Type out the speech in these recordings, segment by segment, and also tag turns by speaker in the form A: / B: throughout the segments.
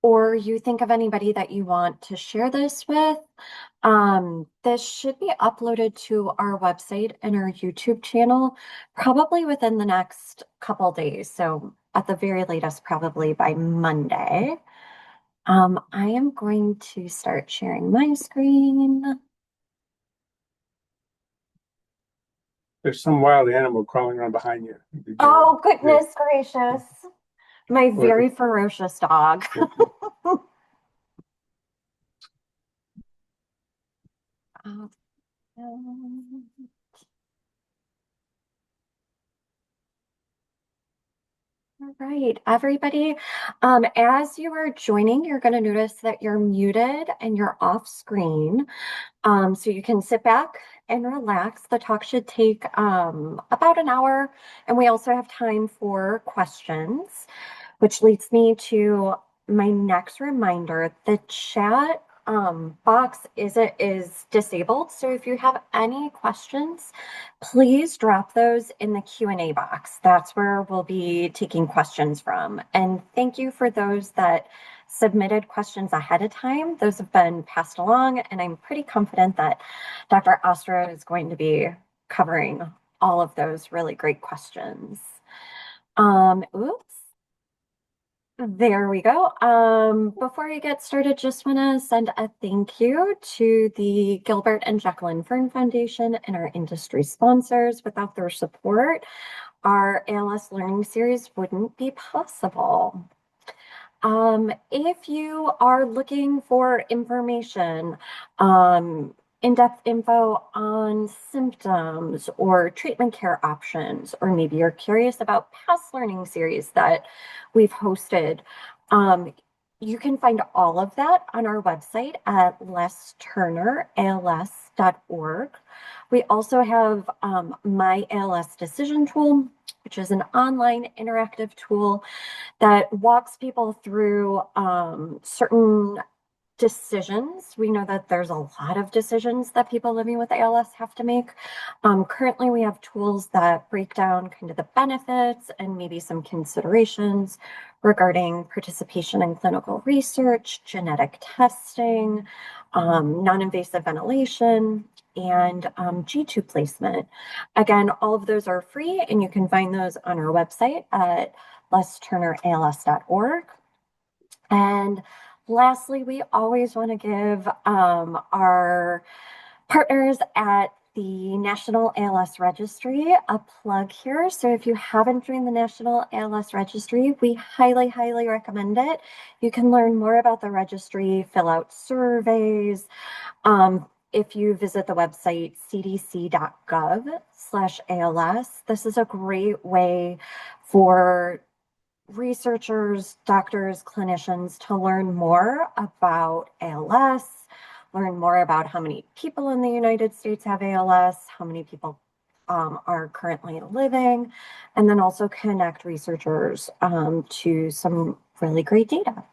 A: or you think of anybody that you want to share this with, this should be uploaded to our website and our YouTube channel probably within the next couple days. So at the very latest, probably by Monday. I am going to start sharing my screen.
B: There's some wild animal crawling around behind you.
A: Oh,
B: Yeah.
A: goodness gracious. My
B: Or,
A: very ferocious dog. Oh, all right, everybody. As you are joining, you're going to notice that you're muted and you're off screen. So you can sit back and relax. The talk should take about an hour, and we also have time for questions, which leads me to my next reminder. The chat box is disabled, so if you have any questions, please drop those in the Q&A box. That's where we'll be taking questions from. And thank you for those that submitted questions ahead of time. Those have been passed along, and I'm pretty confident that Dr. Ostrow is going to be covering all of those really great questions. Oops. There we go. Before we get started, just want to send a thank you to the Gilbert and Jacqueline Fern Foundation and our industry sponsors. Without their support, our ALS learning series wouldn't be possible. If you are looking for information, in-depth info on symptoms or treatment care options, or maybe you're curious about past learning series that we've hosted, you can find all of that on our website at lesturners.org. We also have My ALS Decision Tool, which is an online interactive tool that walks people through certain decisions. We know that there's a lot of decisions that people living with ALS have to make. Currently, we have tools that break down kind of the benefits and maybe some considerations regarding participation in clinical research, genetic testing, non-invasive ventilation, and G-tube placement. Again, all of those are free, and you can find those on our website at lesturners.org. And lastly, we always want to give our partners at the National ALS Registry a plug here. So if you haven't joined the National ALS Registry, we highly, highly recommend it. You can learn more about the registry, fill out surveys. If you visit the website cdc.gov/ALS, this is a great way for researchers, doctors, clinicians to learn more about ALS, learn more about how many people in the United States have ALS, how many people are currently living, and then also connect researchers to some really great data.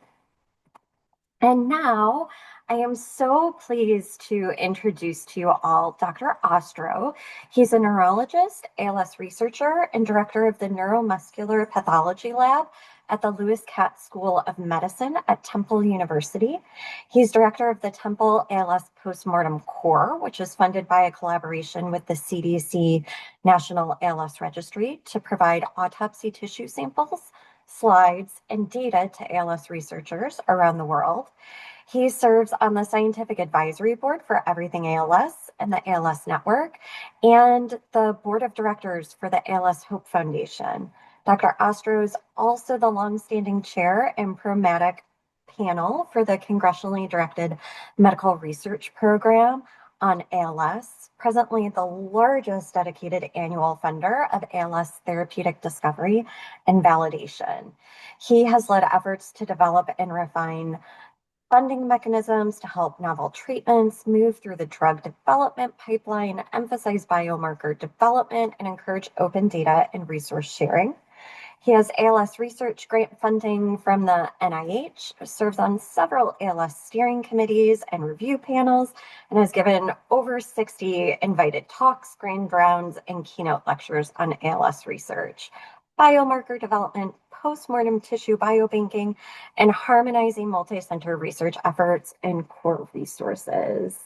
A: And now I am so pleased to introduce to you all Dr. Ostrow. He's a neurologist, ALS researcher, and director of the Neuromuscular Pathology Lab at the Lewis Katz School of Medicine at Temple University. He's director of the Temple ALS Postmortem Core, which is funded by a collaboration with the CDC National ALS Registry to provide autopsy tissue samples, slides, and data to ALS researchers around the world. He serves on the scientific advisory board for Everything ALS and the ALS Network, and the board of directors for the ALS Hope Foundation. Dr. Ostrow is also the longstanding chair and Programmatic Panel for the Congressionally directed medical research program on ALS, presently the largest dedicated annual funder of ALS therapeutic discovery and validation. He has led efforts to develop and refine funding mechanisms to help novel treatments move through the drug development pipeline, emphasize biomarker development, and encourage open data and resource sharing. He has ALS research grant funding from the NIH, serves on several ALS steering committees and review panels, and has given over 60 invited talks, grand rounds, and keynote lectures on ALS research, biomarker development, postmortem tissue biobanking, and harmonizing multicenter research efforts and core resources.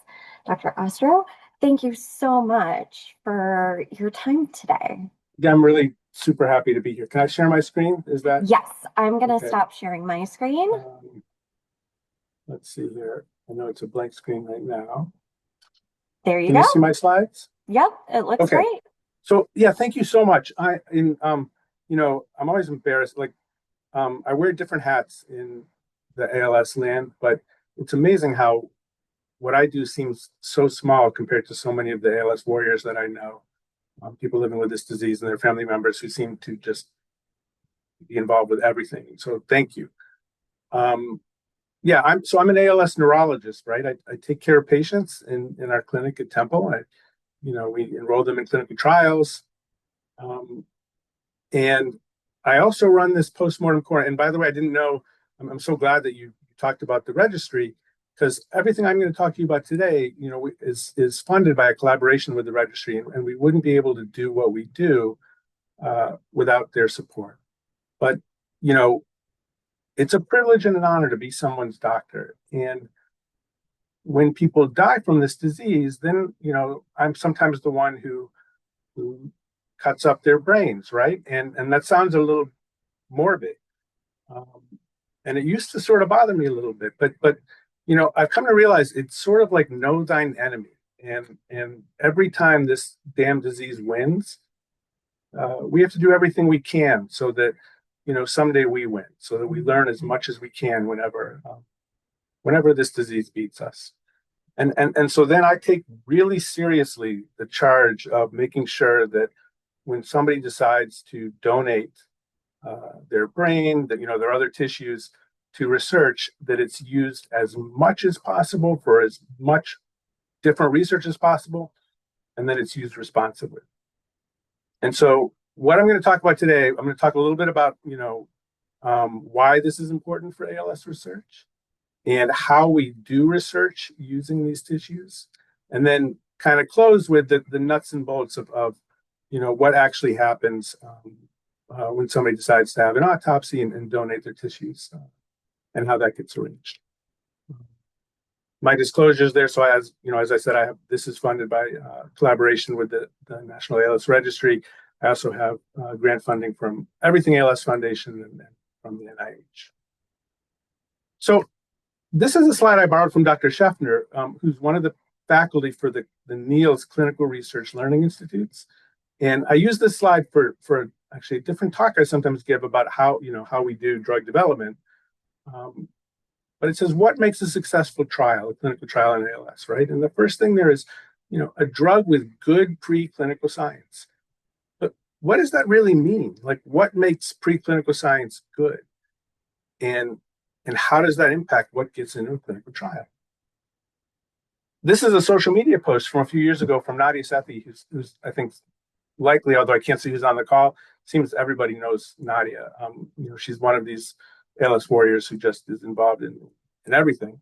A: Dr. Ostrow, thank you so much for your time today.
B: Yeah, I'm really super happy to be here. Can I share my screen? Is that?
A: Yes, I'm going to
B: Okay.
A: stop sharing my screen.
B: Let's see here. I know it's a blank screen right now.
A: There you
B: Can
A: go.
B: you see my slides?
A: Yep, it looks
B: Okay.
A: great.
B: So yeah, thank you so much. I'm always embarrassed. Like, I wear different hats in the ALS land, but it's amazing how what I do seems so small compared to so many of the ALS warriors that I know. People living with this disease and their family members who seem to just be involved with everything. So thank you. Yeah, I'm an ALS neurologist, right? I take care of patients in our clinic at Temple. We enroll them in clinical trials. And I also run this postmortem core. And by the way, I didn't know, I'm so glad that you talked about the registry, because everything I'm going to talk to you about today, is funded by a collaboration with the registry. And we wouldn't be able to do what we do without their support. But, it's a privilege and an honor to be someone's doctor. And when people die from this disease, then, I'm sometimes the one who cuts up their brains, right? And that sounds a little morbid. And it used to sort of bother me a little bit, but I've come to realize it's sort of like know thine enemy. And every time this damn disease wins, we have to do everything we can so that, someday we win, so that we learn as much as we can whenever this disease beats us. And so then I take really seriously the charge of making sure that when somebody decides to donate their brain, their other tissues to research, that it's used as much as possible for as much different research as possible, and then it's used responsibly. And so what I'm going to talk about today, I'm going to talk a little bit about, why this is important for ALS research and how we do research using these tissues, and then kind of close with the nuts and bolts of what actually happens when somebody decides to have an autopsy and donate their tissues, and how that gets arranged. My disclosures there. So as I said, this is funded by collaboration with the National ALS Registry. I also have grant funding from Everything ALS Foundation and from the NIH. So this is a slide I borrowed from Dr. Scheffner, who's one of the faculty for the NEALS Clinical Research Learning Institutes. And I use this slide for actually a different talk I sometimes give about how we do drug development. But it says, what makes a successful trial, a clinical trial in ALS, right? And the first thing there is, a drug with good preclinical science. But what does that really mean? Like, what makes preclinical science good? And how does that impact what gets into a clinical trial? This is a social media post from a few years ago from Nadia Sethi, who's I think likely, although I can't see who's on the call, seems everybody knows Nadia. She's one of these ALS warriors who just is involved in everything.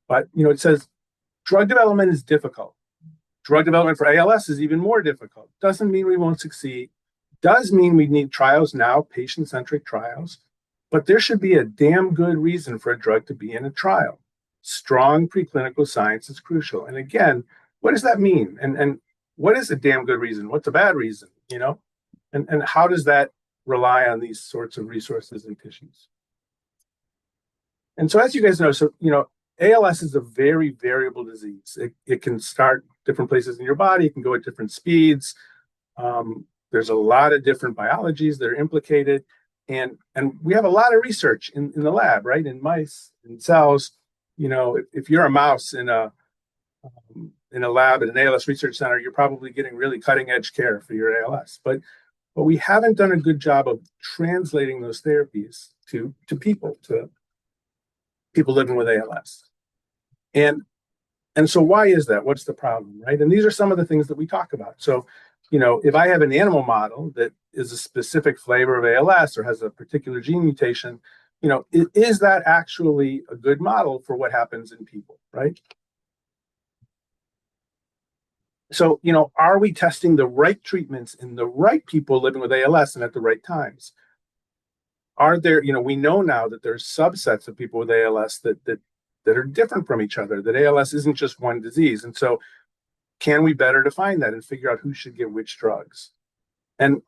B: But, it says drug development is difficult. Drug development for ALS is even more difficult. Doesn't mean we won't succeed. Does mean we need trials now, patient-centric trials. But there should be a damn good reason for a drug to be in a trial. Strong preclinical science is crucial. And again, what does that mean? And what is a damn good reason? What's a bad reason? And how does that rely on these sorts of resources and tissues? And so as you guys know, ALS is a very variable disease. It can start different places in your body. It can go at different speeds. There's a lot of different biologies that are implicated. And we have a lot of research in the lab, right? In mice, in cells. If you're a mouse in a lab at an ALS research center, you're probably getting really cutting edge care for your ALS. But we haven't done a good job of translating those therapies to people living with ALS. And so why is that? What's the problem, right? And these are some of the things that we talk about. So, if I have an animal model that is a specific flavor of ALS or has a particular gene mutation, is that actually a good model for what happens in people, right? So, are we testing the right treatments in the right people living with ALS and at the right times? are there, we know now that there's subsets of people with ALS that are different from each other, that ALS isn't just one disease. And so can we better define that and figure out who should get which drugs? And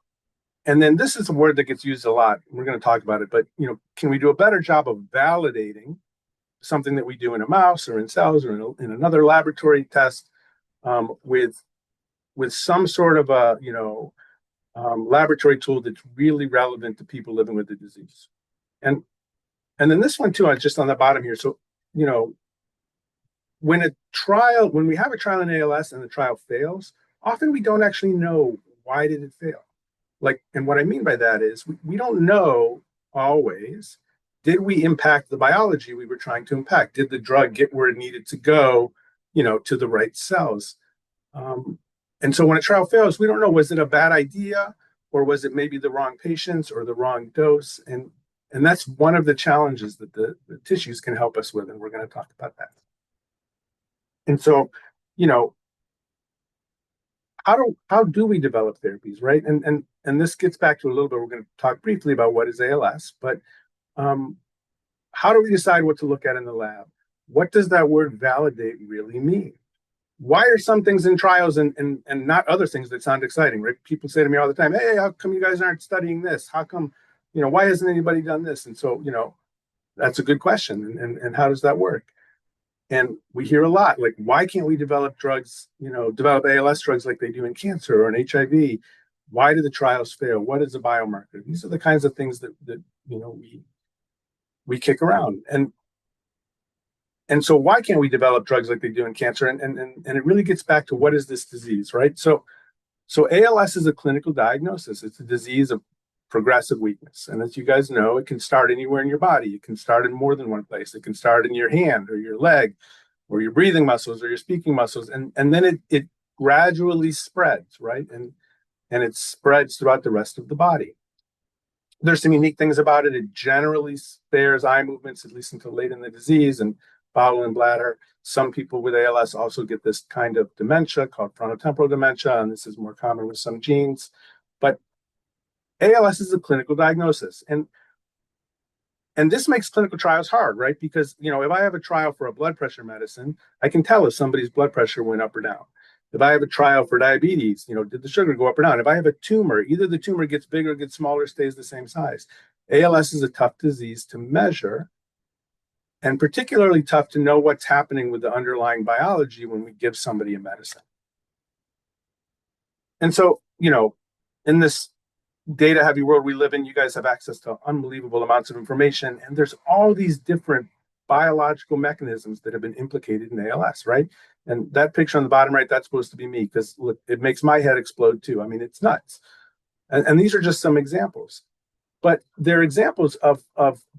B: then this is a word that gets used a lot. We're going to talk about it, but can we do a better job of validating something that we do in a mouse or in cells or in another laboratory test with some sort of a laboratory tool that's really relevant to people living with the disease? And then this one too, just on the bottom here. So when we have a trial in ALS and the trial fails, often we don't actually know why did it fail. And what I mean by that is we don't know always, did we impact the biology we were trying to impact? Did the drug get where it needed to go, to the right cells? And so when a trial fails, we don't know, was it a bad idea or was it maybe the wrong patients or the wrong dose? And that's one of the challenges that the tissues can help us with, and we're going to talk about that. And so, how do we develop therapies, right? And this gets back to a little bit, we're going to talk briefly about what is ALS, but how do we decide what to look at in the lab? What does that word validate really mean? Why are some things in trials and not other things that sound exciting, right? People say to me all the time, hey, how come you guys aren't studying this? How come, why hasn't anybody done this? And so, that's a good question. And how does that work? And we hear a lot, like, why can't we develop drugs, develop ALS drugs like they do in cancer or in HIV? Why do the trials fail? What is a biomarker? These are the kinds of things that we kick around. And so why can't we develop drugs like they do in cancer? And it really gets back to, what is this disease, right? So ALS is a clinical diagnosis. It's a disease of progressive weakness. And as you guys know, it can start anywhere in your body. It can start in more than one place. It can start in your hand or your leg or your breathing muscles or your speaking muscles. And then it gradually spreads, right? And it spreads throughout the rest of the body. There's some unique things about it. It generally spares eye movements, at least until late in the disease, and bowel and bladder. Some people with ALS also get this kind of dementia called frontotemporal dementia, and this is more common with some genes. But ALS is a clinical diagnosis. And this makes clinical trials hard, right? Because, if I have a trial for a blood pressure medicine, I can tell if somebody's blood pressure went up or down. If I have a trial for diabetes, did the sugar go up or down? If I have a tumor, either the tumor gets bigger, gets smaller, stays the same size. ALS is a tough disease to measure, and particularly tough to know what's happening with the underlying biology when we give somebody a medicine. And so, in this data-heavy world we live in, you guys have access to unbelievable amounts of information, and there's all these different biological mechanisms that have been implicated in ALS, right? And that picture on the bottom right, that's supposed to be me, because look, it makes my head explode too. I mean, it's nuts. And these are just some examples. But they're examples of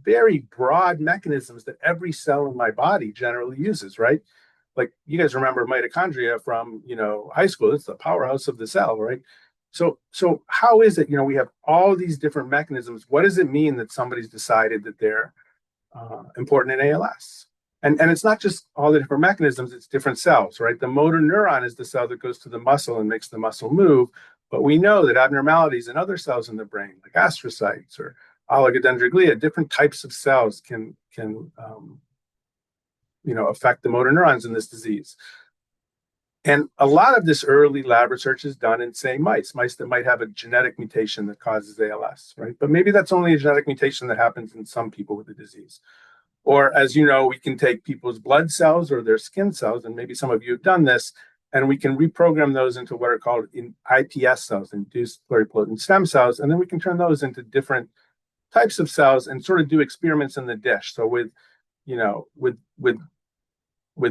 B: very broad mechanisms that every cell in my body generally uses, right? Like, you guys remember mitochondria from, high school. It's the powerhouse of the cell, right? So how is it, we have all these different mechanisms. What does it mean that somebody's decided that they're important in ALS? And it's not just all the different mechanisms, it's different cells, right? The motor neuron is the cell that goes to the muscle and makes the muscle move. But we know that abnormalities in other cells in the brain, like astrocytes or oligodendroglea, different types of cells can affect the motor neurons in this disease. And a lot of this early lab research is done in, say, mice that might have a genetic mutation that causes ALS, right? But maybe that's only a genetic mutation that happens in some people with the disease. Or, as you know, we can take people's blood cells or their skin cells, and maybe some of you have done this, and we can reprogram those into what are called IPS cells, induced pluripotent stem cells, and then we can turn those into different types of cells and sort of do experiments in the dish. So with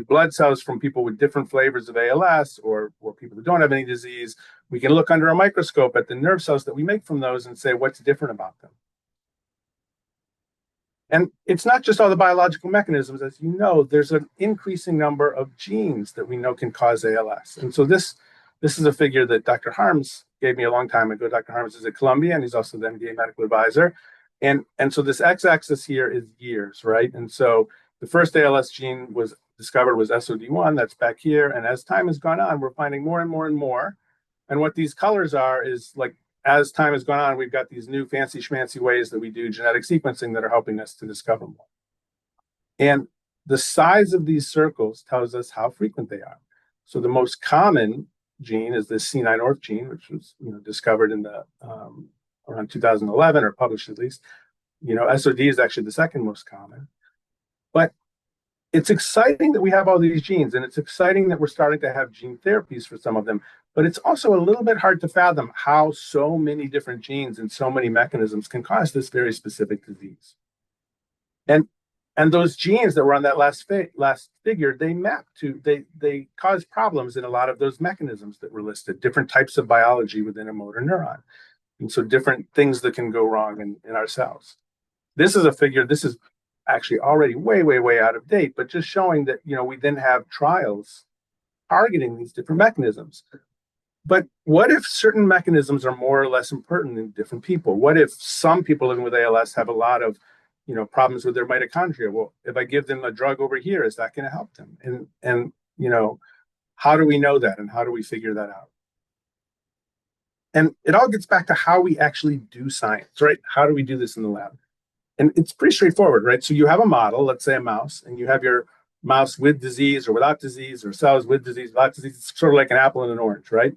B: blood cells from people with different flavors of ALS or people who don't have any disease, we can look under a microscope at the nerve cells that we make from those and say what's different about them. And it's not just all the biological mechanisms. As you know, there's an increasing number of genes that we know can cause ALS. And so this is a figure that Dr. Harms gave me a long time ago. Dr. Harms is at Columbia, and he's also the MDA medical advisor. And so this x-axis here is years, right? And so the first ALS gene was discovered was SOD1, that's back here. And as time has gone on, we're finding more and more and more. And what these colors are is like as time has gone on, we've got these new fancy schmancy ways that we do genetic sequencing that are helping us to discover more. And the size of these circles tells us how frequent they are. So the most common gene is this C9orf gene, which was discovered in the around 2011, or published at least. SOD is actually the second most common. But it's exciting that we have all these genes, and it's exciting that we're starting to have gene therapies for some of them. But it's also a little bit hard to fathom how so many different genes and so many mechanisms can cause this very specific disease. And those genes that were on that last figure, they map to, they cause problems in a lot of those mechanisms that were listed, different types of biology within a motor neuron. And so different things that can go wrong in our cells. This is a figure, this is actually already way, way, way out of date, but just showing that, we then have trials targeting these different mechanisms. But what if certain mechanisms are more or less important in different people? What if some people living with ALS have a lot of problems with their mitochondria? Well, if I give them a drug over here, is that going to help them? And how do we know that? And how do we figure that out? And it all gets back to how we actually do science, right? How do we do this in the lab? And it's pretty straightforward, right? So you have a model, let's say a mouse, and you have your mouse with disease or without disease, or cells with disease, without disease. It's sort of like an apple and an orange, right?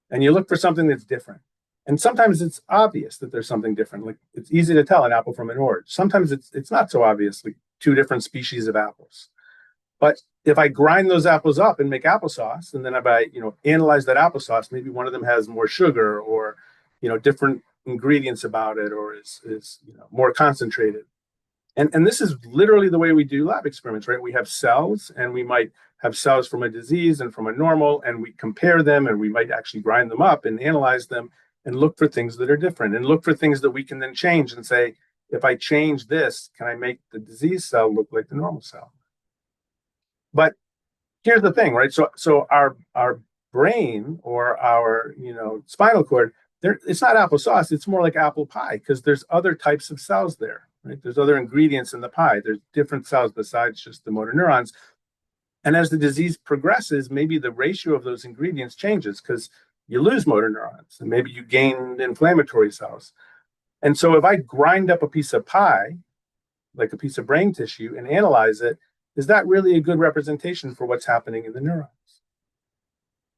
B: And you look for something that's different. And sometimes it's obvious that there's something different. Like, it's easy to tell an apple from an orange. Sometimes it's not so obvious, like two different species of apples. But if I grind those apples up and make applesauce, and then if I analyze that applesauce, maybe one of them has more sugar, or different ingredients about it, or is more concentrated. And this is literally the way we do lab experiments, right? We have cells, and we might have cells from a disease and from a normal, and we compare them, and we might actually grind them up and analyze them and look for things that are different, and look for things that we can then change and say, if I change this, can I make the disease cell look like the normal cell? But here's the thing, right? So our brain, or our spinal cord, it's not applesauce, it's more like apple pie, because there's other types of cells there, right? There's other ingredients in the pie. There's different cells besides just the motor neurons. And as the disease progresses, maybe the ratio of those ingredients changes, because you lose motor neurons, and maybe you gain inflammatory cells. And so if I grind up a piece of pie, like a piece of brain tissue, and analyze it, is that really a good representation for what's happening in the neurons?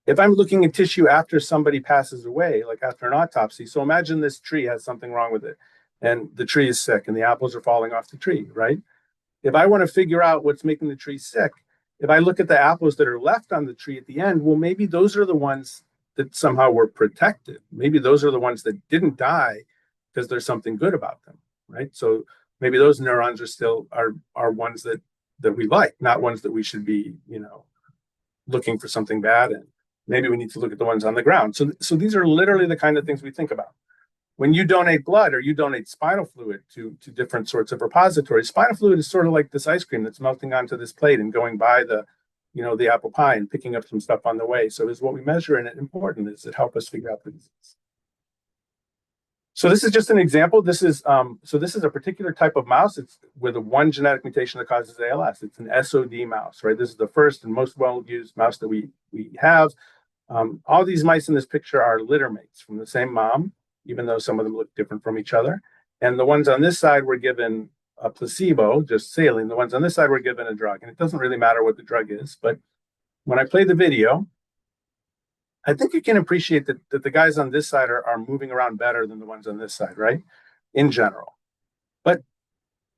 B: If I'm looking at tissue after somebody passes away, like after an autopsy, so imagine this tree has something wrong with it, and the tree is sick, and the apples are falling off the tree, right? If I want to figure out what's making the tree sick, if I look at the apples that are left on the tree at the end, well, maybe those are the ones that somehow were protected. Maybe those are the ones that didn't die because there's something good about them, right? So maybe those neurons are still are ones that we like, not ones that we should be, looking for something bad in. Maybe we need to look at the ones on the ground. So these are literally the kind of things we think about. When you donate blood, or you donate spinal fluid to different sorts of repositories, spinal fluid is sort of like this ice cream that's melting onto this plate and going by the apple pie and picking up some stuff on the way. So is what we measure in it important? Does it help us figure out the disease? So this is just an example. This is a particular type of mouse. It's with a one genetic mutation that causes ALS. It's an SOD mouse, right? This is the first and most well-used mouse that we have. All these mice in this picture are litter mates from the same mom, even though some of them look different from each other. And the ones on this side were given a placebo, just saline. The ones on this side were given a drug. And it doesn't really matter what the drug is. But when I play the video, I think you can appreciate that the guys on this side are moving around better than the ones on this side, right? In general. But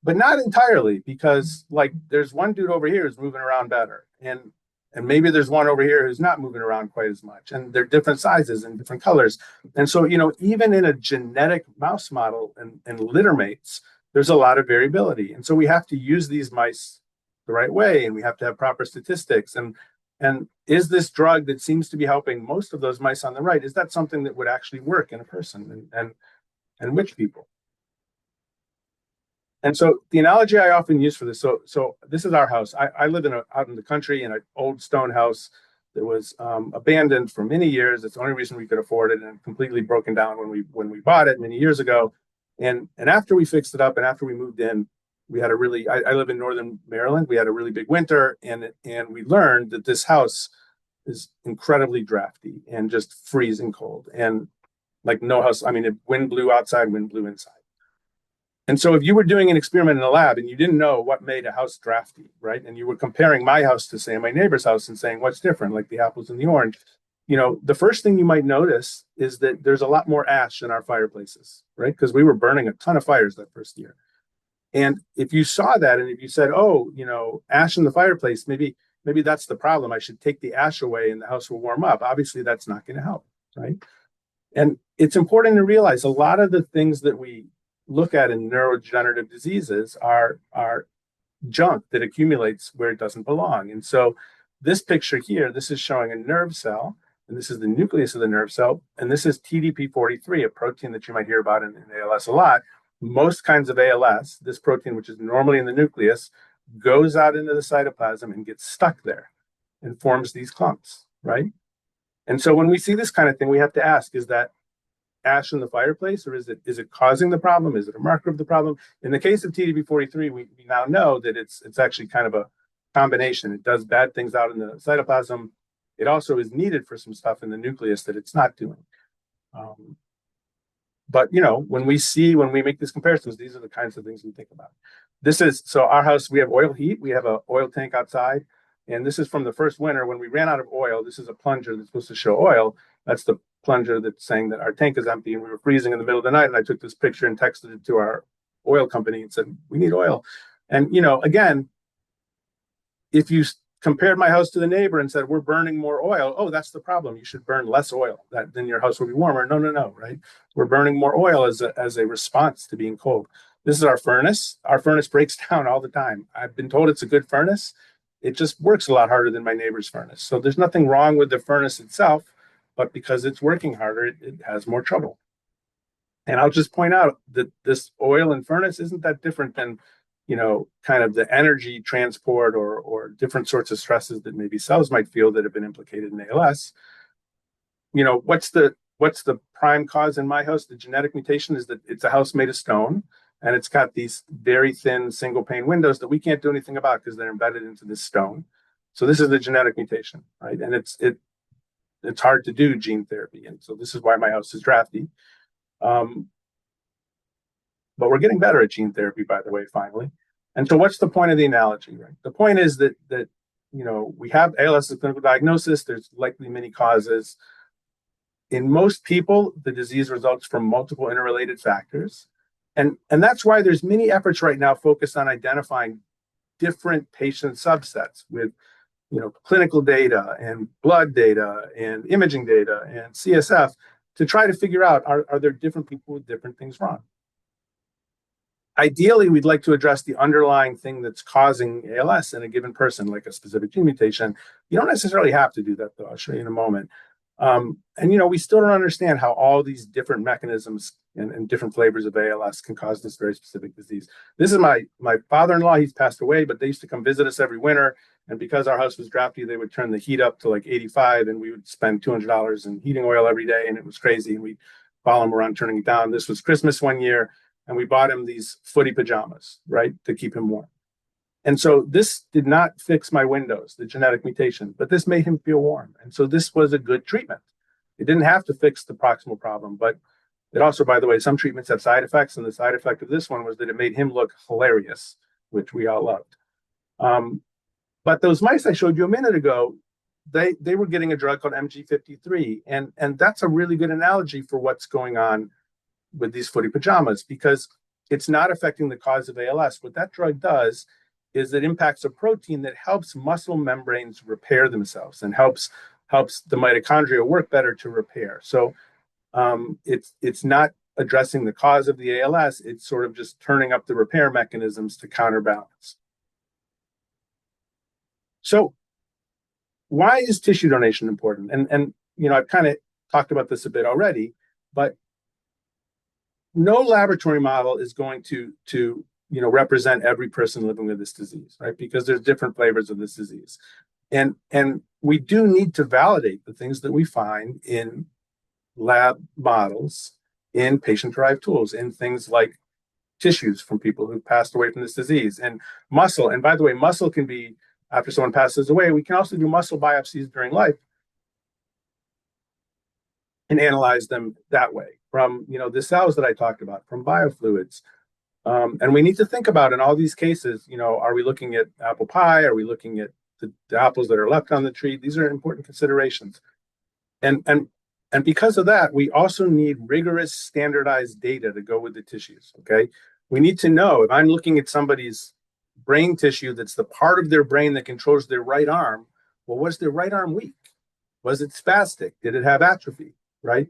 B: not entirely, because like there's one dude over here who's moving around better. And maybe there's one over here who's not moving around quite as much. And they're different sizes and different colors. And so, even in a genetic mouse model and litter mates, there's a lot of variability. And so we have to use these mice the right way, and we have to have proper statistics. And is this drug that seems to be helping most of those mice on the right, is that something that would actually work in a person, and which people? And so the analogy I often use for this, so this is our house. I live out in the country in an old stone house that was abandoned for many years. It's the only reason we could afford it, and completely broken down when we bought it many years ago. And after we fixed it up, and after we moved in, we had I live in northern Maryland. We had a really big winter, and we learned that this house is incredibly drafty and just freezing cold. And like no house. I mean, if wind blew outside, wind blew inside. And so if you were doing an experiment in a lab and you didn't know what made a house drafty, right? And you were comparing my house to, say, my neighbor's house and saying, what's different, like the apples and the orange, the first thing you might notice is that there's a lot more ash in our fireplaces, right? Because we were burning a ton of fires that first year. And if you saw that and if you said, oh, ash in the fireplace, maybe that's the problem. I should take the ash away and the house will warm up. Obviously, that's not going to help, right? And it's important to realize a lot of the things that we look at in neurodegenerative diseases are junk that accumulates where it doesn't belong. And so this picture here, this is showing a nerve cell, and this is the nucleus of the nerve cell, and this is TDP43, a protein that you might hear about in ALS a lot. Most kinds of ALS, this protein, which is normally in the nucleus, goes out into the cytoplasm and gets stuck there and forms these clumps, right? And so when we see this kind of thing, we have to ask, is that ash in the fireplace, or is it causing the problem? Is it a marker of the problem? In the case of TDP43, we now know that it's actually kind of a combination. It does bad things out in the cytoplasm. It also is needed for some stuff in the nucleus that it's not doing. But when we make these comparisons, these are the kinds of things we think about. So our house, we have oil heat. We have an oil tank outside. And this is from the first winter when we ran out of oil. This is a plunger that's supposed to show oil. That's the plunger that's saying that our tank is empty and we were freezing in the middle of the night. And I took this picture and texted it to our oil company and said, we need oil. And, again, if you compared my house to the neighbor and said, we're burning more oil, oh, that's the problem. You should burn less oil. Then your house will be warmer. No, right? We're burning more oil as a response to being cold. This is our furnace. Our furnace breaks down all the time. I've been told it's a good furnace. It just works a lot harder than my neighbor's furnace. So there's nothing wrong with the furnace itself, but because it's working harder, it has more trouble. And I'll just point out that this oil and furnace isn't that different than, kind of the energy transport or different sorts of stresses that maybe cells might feel that have been implicated in ALS. What's the prime cause in my house? The genetic mutation is that it's a house made of stone, and it's got these very thin single pane windows that we can't do anything about because they're embedded into this stone. So this is the genetic mutation, right? And it's hard to do gene therapy. And so this is why my house is drafty. But we're getting better at gene therapy, by the way, finally. And so what's the point of the analogy, right? The point is that we have ALS as a clinical diagnosis. There's likely many causes. In most people, the disease results from multiple interrelated factors. And that's why there's many efforts right now focused on identifying different patient subsets with clinical data and blood data and imaging data and CSF to try to figure out, are there different people with different things wrong? Ideally, we'd like to address the underlying thing that's causing ALS in a given person, like a specific gene mutation. You don't necessarily have to do that, though. I'll show you in a moment. And we still don't understand how all these different mechanisms and different flavors of ALS can cause this very specific disease. This is my father-in-law. He's passed away, but they used to come visit us every winter. And because our house was drafty, they would turn the heat up to like 85, and we would spend $200 in heating oil every day, and it was crazy. And we'd follow him around turning it down. This was Christmas one year, and we bought him these footy pajamas, right, to keep him warm. And so this did not fix my windows, the genetic mutation, but this made him feel warm. And so this was a good treatment. It didn't have to fix the proximal problem, but it also, by the way, some treatments have side effects. And the side effect of this one was that it made him look hilarious, which we all loved. But those mice I showed you a minute ago, they were getting a drug called MG53. And that's a really good analogy for what's going on with these footy pajamas, because it's not affecting the cause of ALS. What that drug does is it impacts a protein that helps muscle membranes repair themselves and helps the mitochondria work better to repair. So it's not addressing the cause of the ALS. It's sort of just turning up the repair mechanisms to counterbalance. So why is tissue donation important? And I've kind of talked about this a bit already, but no laboratory model is going to represent every person living with this disease, right? Because there's different flavors of this disease. And we do need to validate the things that we find in lab models, in patient-derived tools, in things like tissues from people who've passed away from this disease, and muscle. And by the way, muscle can be, after someone passes away, we can also do muscle biopsies during life. and analyze them that way from, the cells that I talked about, from biofluids. And we need to think about in all these cases, are we looking at apple pie? Are we looking at the apples that are left on the tree? These are important considerations. And because of that, we also need rigorous standardized data to go with the tissues, okay? We need to know if I'm looking at somebody's brain tissue that's the part of their brain that controls their right arm, well, was their right arm weak? Was it spastic? Did it have atrophy, right?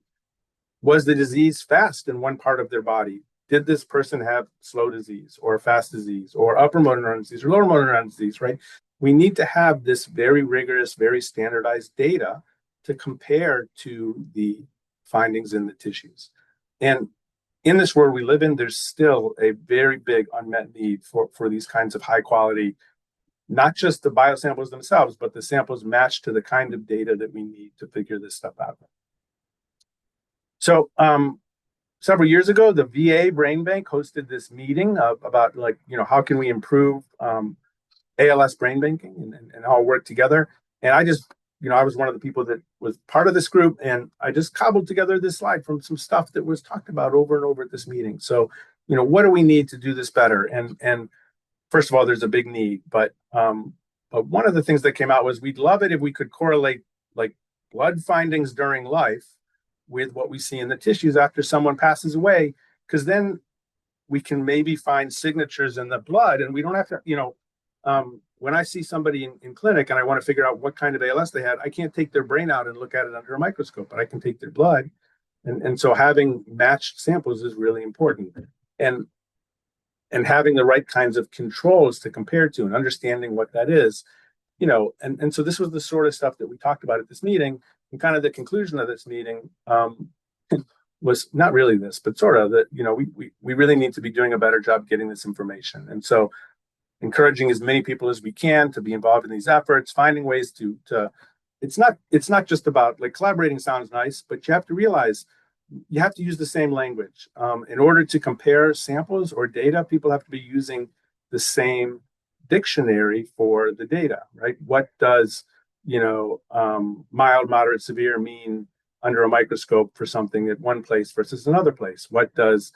B: Was the disease fast in one part of their body? Did this person have slow disease or fast disease or upper motor neuron disease or lower motor neuron disease, right? We need to have this very rigorous, very standardized data to compare to the findings in the tissues. And in this world we live in, there's still a very big unmet need for these kinds of high quality, not just the biosamples themselves, but the samples matched to the kind of data that we need to figure this stuff out. So several years ago, the VA Brain Bank hosted this meeting about how can we improve ALS brain banking and all work together. And I just, I was one of the people that was part of this group, and I just cobbled together this slide from some stuff that was talked about over and over at this meeting. So, what do we need to do this better? And first of all, there's a big need, but one of the things that came out was we'd love it if we could correlate like blood findings during life with what we see in the tissues after someone passes away, because then we can maybe find signatures in the blood, and we don't have to, when I see somebody in clinic and I want to figure out what kind of ALS they had, I can't take their brain out and look at it under a microscope, but I can take their blood. And so having matched samples is really important. And having the right kinds of controls to compare to and understanding what that is, and so this was the sort of stuff that we talked about at this meeting. And kind of the conclusion of this meeting was not really this, but sort of that, we really need to be doing a better job getting this information. And so encouraging as many people as we can to be involved in these efforts, finding ways to it's not just about, like, collaborating sounds nice, but you have to realize you have to use the same language. In order to compare samples or data, people have to be using the same dictionary for the data, right? What does, mild, moderate, severe mean under a microscope for something at one place versus another place? What does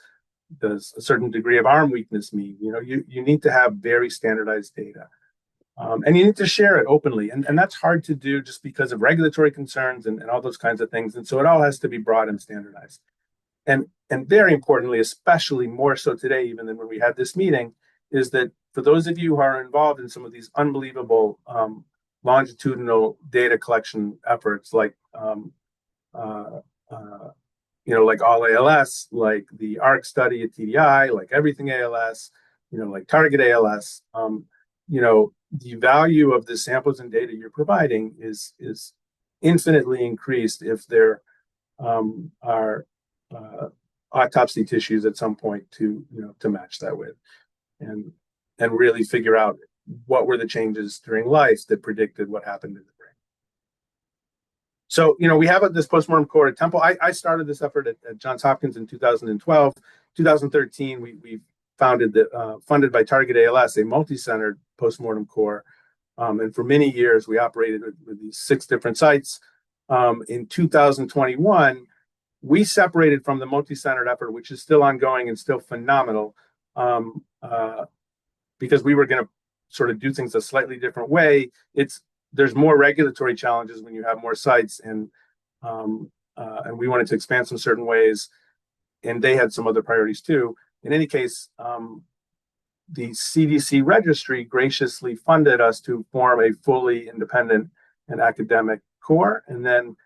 B: a certain degree of arm weakness mean? You need to have very standardized data. And you need to share it openly. And that's hard to do just because of regulatory concerns and all those kinds of things. And so it all has to be broad and standardized. And very importantly, especially more so today, even than when we had this meeting, is that for those of you who are involved in some of these unbelievable longitudinal data collection efforts, like like All ALS, like the ARC study at TDI, like Everything ALS, like Target ALS, the value of the samples and data you're providing is infinitely increased if there are autopsy tissues at some point to match that with, and really figure out what were the changes during life that predicted what happened in the brain. So, we have this postmortem core at Temple. I started this effort at Johns Hopkins in 2012. 2013, we founded funded by Target ALS, a multi-centered postmortem core. And for many years, we operated with these 6 different sites. In 2021, we separated from the multi-centered effort, which is still ongoing and still phenomenal, because we were going to sort of do things a slightly different way. There's more regulatory challenges when you have more sites, and we wanted to expand some certain ways, and they had some other priorities too. In any case, the CDC Registry graciously funded us to form a fully independent and academic core. And then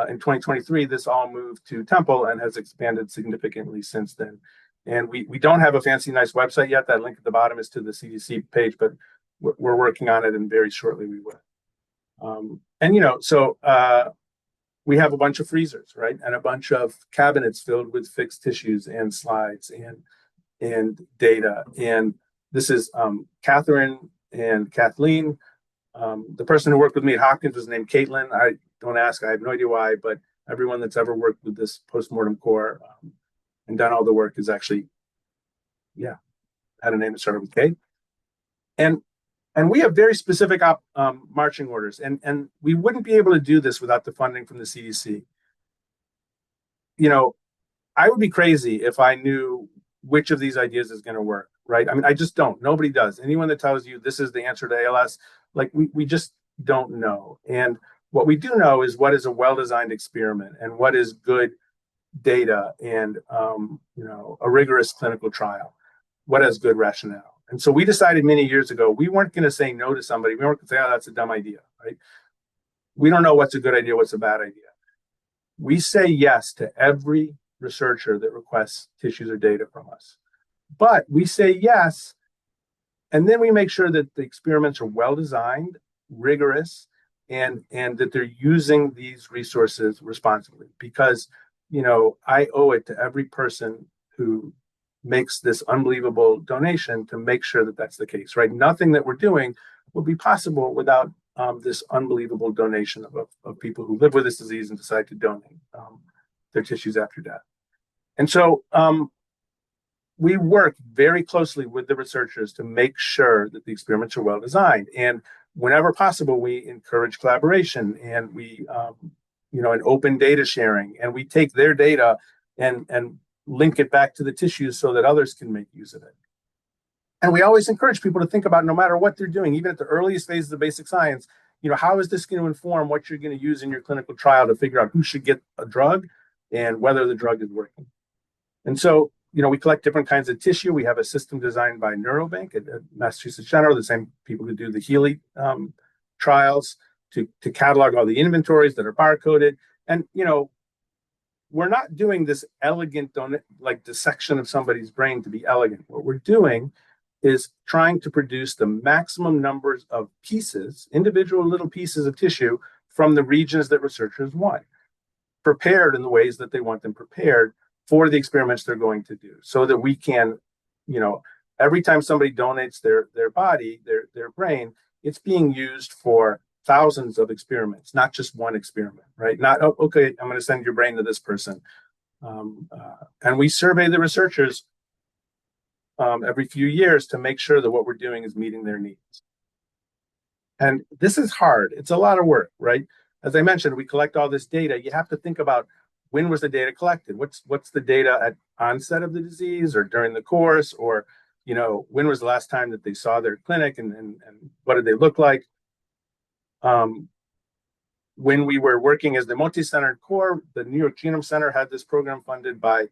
B: in 2023, this all moved to Temple and has expanded significantly since then. And we don't have a fancy, nice website yet. That link at the bottom is to the CDC page, but we're working on it, and very shortly we will. So we have a bunch of freezers, right? And a bunch of cabinets filled with fixed tissues and slides and data. And this is Catherine and Kathleen. The person who worked with me at Hopkins was named Caitlin. I don't ask, I have no idea why, but everyone that's ever worked with this postmortem core and done all the work is actually, had a name that started with K. And we have very specific marching orders, and we wouldn't be able to do this without the funding from the CDC. you know, I would be crazy if I knew which of these ideas is going to work, right? I mean, I just don't. Nobody does. Anyone that tells you this is the answer to ALS, like we just don't know. And what we do know is what is a well-designed experiment and what is good data and a rigorous clinical trial, what has good rationale. And so we decided many years ago we weren't going to say no to somebody. We weren't going to say, oh, that's a dumb idea, right? We don't know what's a good idea, what's a bad idea. We say yes to every researcher that requests tissues or data from us. But we say yes, and then we make sure that the experiments are well designed, rigorous, and that they're using these resources responsibly. Because, I owe it to every person who makes this unbelievable donation to make sure that that's the case, right? Nothing that we're doing would be possible without this unbelievable donation of people who live with this disease and decide to donate their tissues after death. And so we work very closely with the researchers to make sure that the experiments are well designed. And whenever possible, we encourage collaboration and we, an open data sharing, and we take their data and link it back to the tissues so that others can make use of it. And we always encourage people to think about, no matter what they're doing, even at the earliest phases of basic science, how is this going to inform what you're going to use in your clinical trial to figure out who should get a drug and whether the drug is working. And so, we collect different kinds of tissue. We have a system designed by Neurobank at Massachusetts General, the same people who do the Healy trials, to catalog all the inventories that are barcoded. And, we're not doing this elegant, dissection of somebody's brain to be elegant. What we're doing is trying to produce the maximum numbers of pieces, individual little pieces of tissue from the regions that researchers want, prepared in the ways that they want them prepared for the experiments they're going to do, so that we can, every time somebody donates their body, their brain, it's being used for thousands of experiments, not just one experiment, right? Not, oh, okay, I'm going to send your brain to this person. And we survey the researchers every few years to make sure that what we're doing is meeting their needs. And this is hard. It's a lot of work, right? As I mentioned, we collect all this data. You have to think about, when was the data collected? What's the data at onset of the disease or during the course? Or, when was the last time that they saw their clinic and what did they look like? When we were working as the multicenter core, the New York Genome Center had this program funded by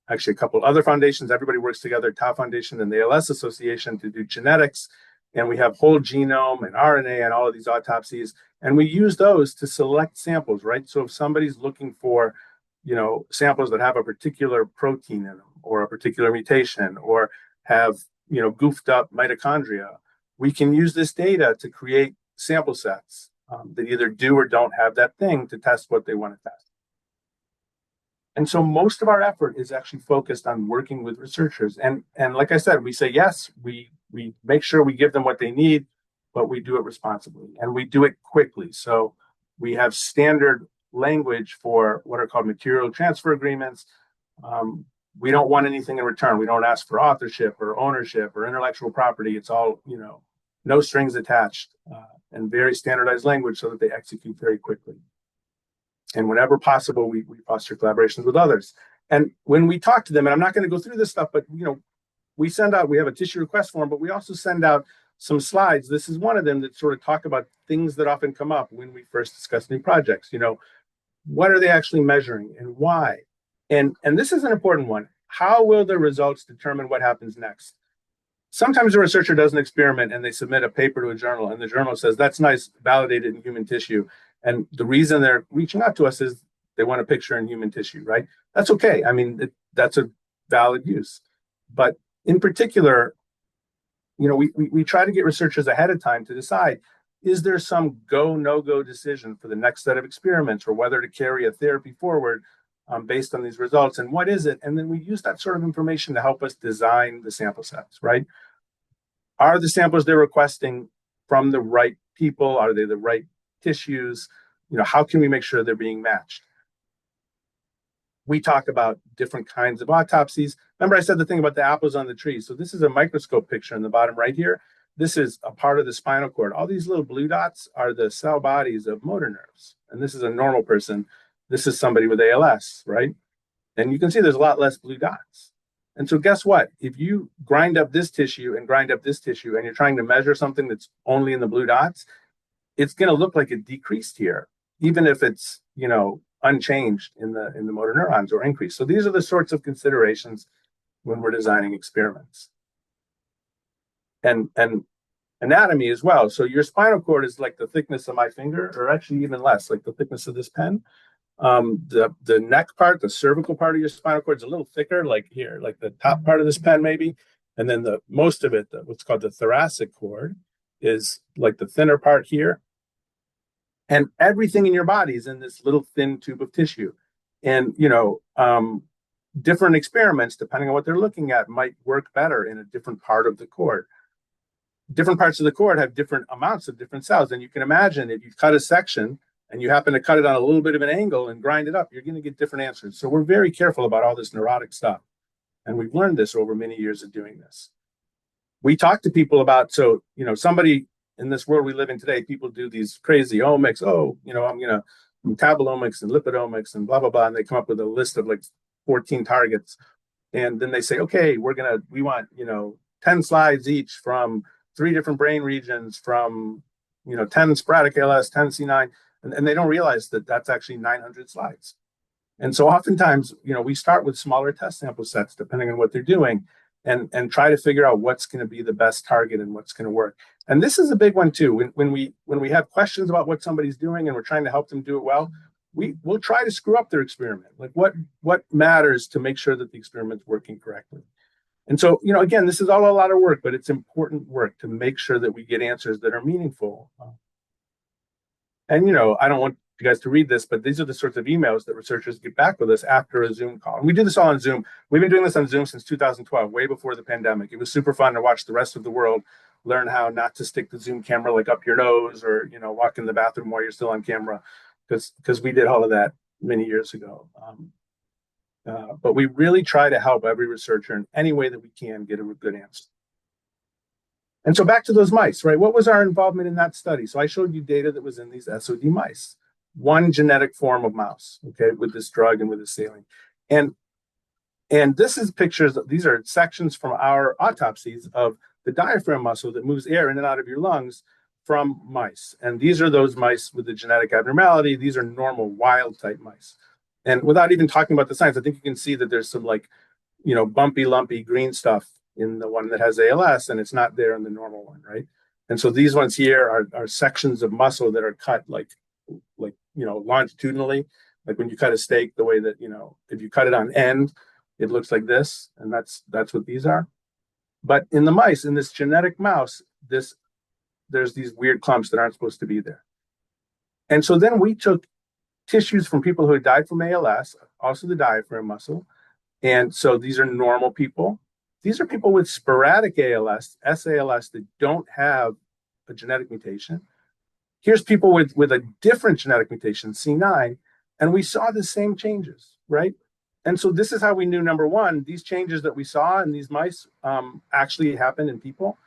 B: actually a couple other foundations. Everybody works together, Tau Foundation and the ALS Association, to do genetics. And we have whole genome and RNA and all of these autopsies. And we use those to select samples, right? So if somebody's looking for, samples that have a particular protein in them or a particular mutation or have, goofed up mitochondria, we can use this data to create sample sets that either do or don't have that thing to test what they want to test. And so most of our effort is actually focused on working with researchers. And like I said, we say, yes, we make sure we give them what they need, but we do it responsibly and we do it quickly. So we have standard language for what are called material transfer agreements. We don't want anything in return. We don't ask for authorship or ownership or intellectual property. It's all, no strings attached, and very standardized language so that they execute very quickly. And whenever possible, we foster collaborations with others. And when we talk to them, and I'm not going to go through this stuff, but we have a tissue request form, but we also send out some slides. This is one of them that sort of talk about things that often come up when we first discuss new projects. What are they actually measuring and why? And this is an important one. How will the results determine what happens next? Sometimes a researcher does an experiment and they submit a paper to a journal, and the journal says, that's nice, validated in human tissue. And the reason they're reaching out to us is they want a picture in human tissue, right? That's okay. I mean, that's a valid use. But in particular, we try to get researchers ahead of time to decide, is there some go, no-go decision for the next set of experiments or whether to carry a therapy forward based on these results, and what is it? And then we use that sort of information to help us design the sample sets, right? Are the samples they're requesting from the right people? Are they the right tissues? How can we make sure they're being matched? We talk about different kinds of autopsies. Remember I said the thing about the apples on the tree. So this is a microscope picture in the bottom right here. This is a part of the spinal cord. All these little blue dots are the cell bodies of motor nerves. And this is a normal person. this is somebody with ALS, right? And you can see there's a lot less blue dots. And so guess what? If you grind up this tissue and grind up this tissue, and you're trying to measure something that's only in the blue dots, it's going to look like it decreased here, even if it's, unchanged in the motor neurons or increased. So these are the sorts of considerations when we're designing experiments. And anatomy as well. So your spinal cord is like the thickness of my finger, or actually even less, like the thickness of this pen. The neck part, the cervical part of your spinal cord is a little thicker, like here, like the top part of this pen maybe. And then the most of it, what's called the thoracic cord, is like the thinner part here. And everything in your body is in this little thin tube of tissue. And, different experiments, depending on what they're looking at, might work better in a different part of the cord. Different parts of the cord have different amounts of different cells. And you can imagine if you cut a section and you happen to cut it on a little bit of an angle and grind it up, you're going to get different answers. So we're very careful about all this neurotic stuff. And we've learned this over many years of doing this. We talk to people about, somebody in this world we live in today, people do these crazy omics. I'm going to metabolomics and lipidomics and blah, blah, blah. And they come up with a list of like 14 targets. And then they say, okay, we want, 10 slides each from 3 different brain regions, from 10 sporadic ALS, 10 C9, and they don't realize that that's actually 900 slides. And so oftentimes, we start with smaller test sample sets, depending on what they're doing, and try to figure out what's going to be the best target and what's going to work. And this is a big one too. When we have questions about what somebody's doing and we're trying to help them do it well, we'll try to screw up their experiment. Like what matters to make sure that the experiment's working correctly. And so, again, this is all a lot of work, but it's important work to make sure that we get answers that are meaningful. And, I don't want you guys to read this, but these are the sorts of emails that researchers get back with us after a Zoom call. And we do this all on Zoom. We've been doing this on Zoom since 2012, way before the pandemic. It was super fun to watch the rest of the world learn how not to stick the Zoom camera like up your nose, or, walk in the bathroom while you're still on camera, because we did all of that many years ago. But we really try to help every researcher in any way that we can get a good answer. And so back to those mice, right? What was our involvement in that study? So I showed you data that was in these SOD mice, one genetic form of mouse, okay, with this drug and with this saline. And this is pictures, these are sections from our autopsies of the diaphragm muscle that moves air in and out of your lungs from mice. And these are those mice with the genetic abnormality. These are normal wild type mice. And without even talking about the science, I think you can see that there's some bumpy, lumpy green stuff in the one that has ALS, and it's not there in the normal one, right? And so these ones here are sections of muscle that are cut like longitudinally, like when you cut a steak, the way that, if you cut it on end, it looks like this, and that's what these are. But in the mice, in this genetic mouse, there's these weird clumps that aren't supposed to be there. And so then we took tissues from people who had died from ALS, also the diaphragm muscle. And so these are normal people. These are people with sporadic ALS, SALS, that don't have a genetic mutation. Here's people with a different genetic mutation, C9, and we saw the same changes, right? And so this is how we knew, number one, these changes that we saw in these mice actually happen in people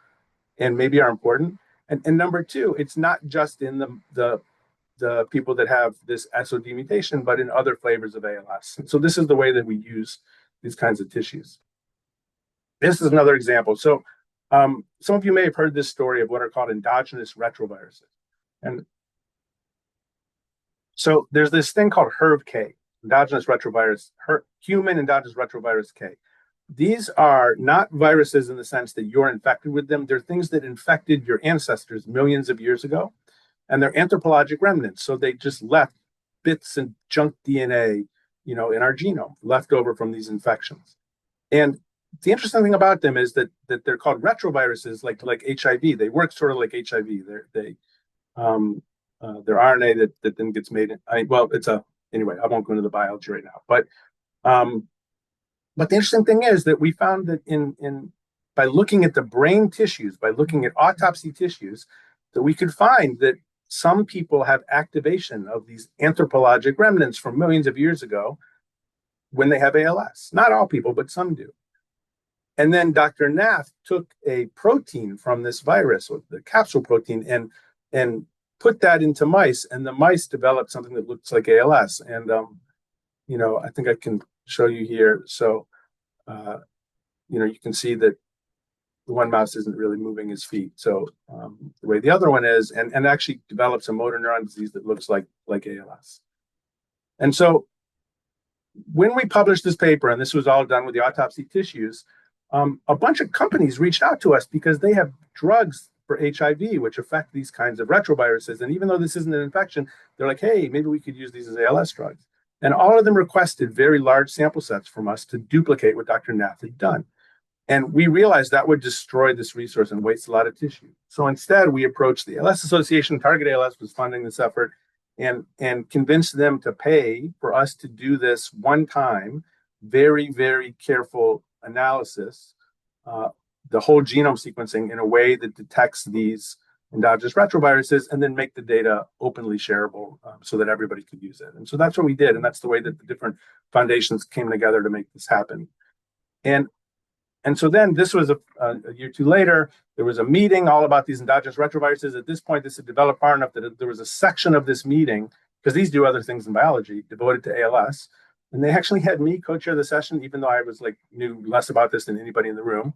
B: and maybe are important. And number two, it's not just in the people that have this SOD mutation, but in other flavors of ALS. So this is the way that we use these kinds of tissues. This is another example. So some of you may have heard this story of what are called endogenous retroviruses. And so there's this thing called HERV-K, endogenous retrovirus, human endogenous retrovirus K. These are not viruses in the sense that you're infected with them. They're things that infected your ancestors millions of years ago, and they're anthropologic remnants. So they just left bits and junk DNA, in our genome, left over from these infections. And the interesting thing about them is that they're called retroviruses, like HIV. They work sort of like HIV. They're RNA that then gets made. Anyway, I won't go into the biology right now. But the interesting thing is that we found that by looking at the brain tissues, by looking at autopsy tissues, that we could find that some people have activation of these anthropologic remnants from millions of years ago when they have ALS. Not all people, but some do. And then Dr. Nath took a protein from this virus, or the capsule protein, and put that into mice, and the mice developed something that looks like ALS. And, I think I can show you here. So, you can see that the one mouse isn't really moving his feet. So the way the other one is, and actually develops a motor neuron disease that looks like ALS. And so when we published this paper, and this was all done with the autopsy tissues, a bunch of companies reached out to us because they have drugs for HIV, which affect these kinds of retroviruses. And even though this isn't an infection, they're like, hey, maybe we could use these as ALS drugs. And all of them requested very large sample sets from us to duplicate what Dr. Nath had done. And we realized that would destroy this resource and waste a lot of tissue. So instead, we approached the ALS Association. Target ALS was funding this effort, and convinced them to pay for us to do this one-time, very, very careful analysis, the whole genome sequencing in a way that detects these endogenous retroviruses, and then make the data openly shareable so that everybody could use it. And so that's what we did, and that's the way that the different foundations came together to make this happen. And so then this was a year or two later, there was a meeting all about these endogenous retroviruses. At this point, this had developed far enough that there was a section of this meeting, because these do other things in biology, devoted to ALS. And they actually had me co-chair the session, even though I knew less about this than anybody in the room.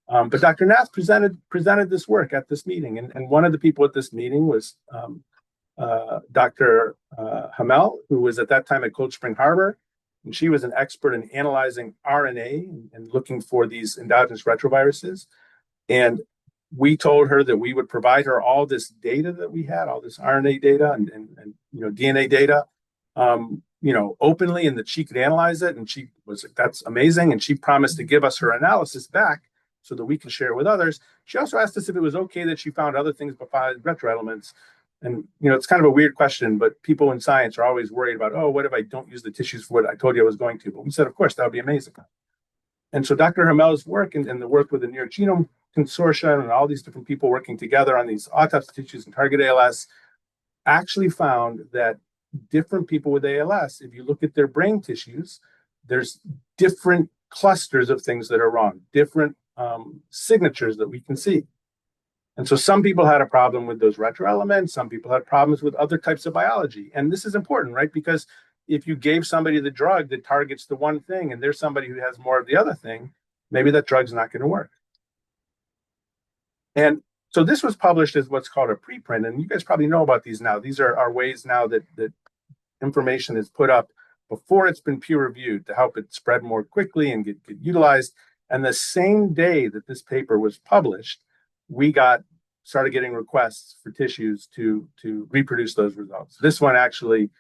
B: But Dr. Nath presented this work at this meeting. And one of the people at this meeting was Dr. Hamel, who was at that time at Cold Spring Harbor. And she was an expert in analyzing RNA and looking for these endogenous retroviruses. And we told her that we would provide her all this data that we had, all this RNA data and DNA data, openly, and that she could analyze it. And she was like, that's amazing. And she promised to give us her analysis back so that we can share it with others. She also asked us if it was okay that she found other things besides retroelements. And, it's kind of a weird question, but people in science are always worried about, oh, what if I don't use the tissues for what I told you I was going to? But we said, of course, that would be amazing. And so Dr. Hamel's work and the work with the Neurogenome Consortium and all these different people working together on these autopsy tissues and target ALS actually found that different people with ALS, if you look at their brain tissues, there's different clusters of things that are wrong, different signatures that we can see. And so some people had a problem with those retroelements. Some people had problems with other types of biology. And this is important, right? Because if you gave somebody the drug that targets the one thing and there's somebody who has more of the other thing, maybe that drug's not going to work. And so this was published as what's called a preprint. And you guys probably know about these now. These are ways now that information is put up before it's been peer reviewed to help it spread more quickly and get utilized. And the same day that this paper was published, we started getting requests for tissues to reproduce those results. This one actually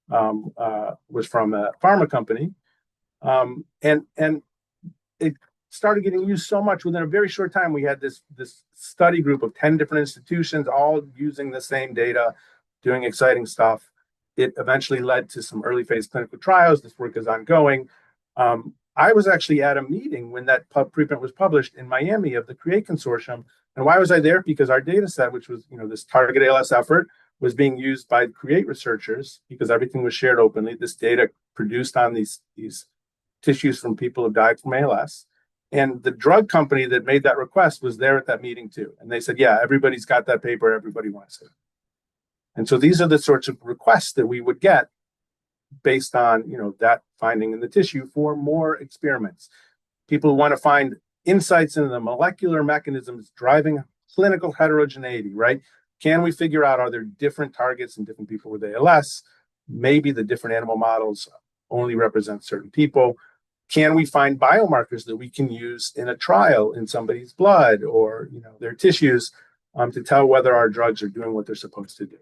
B: was from a pharma company, and it started getting used so much within a very short time. We had this study group of 10 different institutions, all using the same data, doing exciting stuff. It eventually led to some early phase clinical trials. This work is ongoing. I was actually at a meeting when that preprint was published in Miami of the CREATE Consortium. And why was I there? Because our data set, which was this target ALS effort, was being used by CREATE researchers because everything was shared openly. This data produced on these tissues from people who died from ALS. And the drug company that made that request was there at that meeting too. And they said, yeah, everybody's got that paper. Everybody wants it. And so these are the sorts of requests that we would get based on that finding in the tissue for more experiments. People who want to find insights into the molecular mechanisms driving clinical heterogeneity, right? Can we figure out, are there different targets in different people with ALS? Maybe the different animal models only represent certain people. Can we find biomarkers that we can use in a trial in somebody's blood or their tissues to tell whether our drugs are doing what they're supposed to do?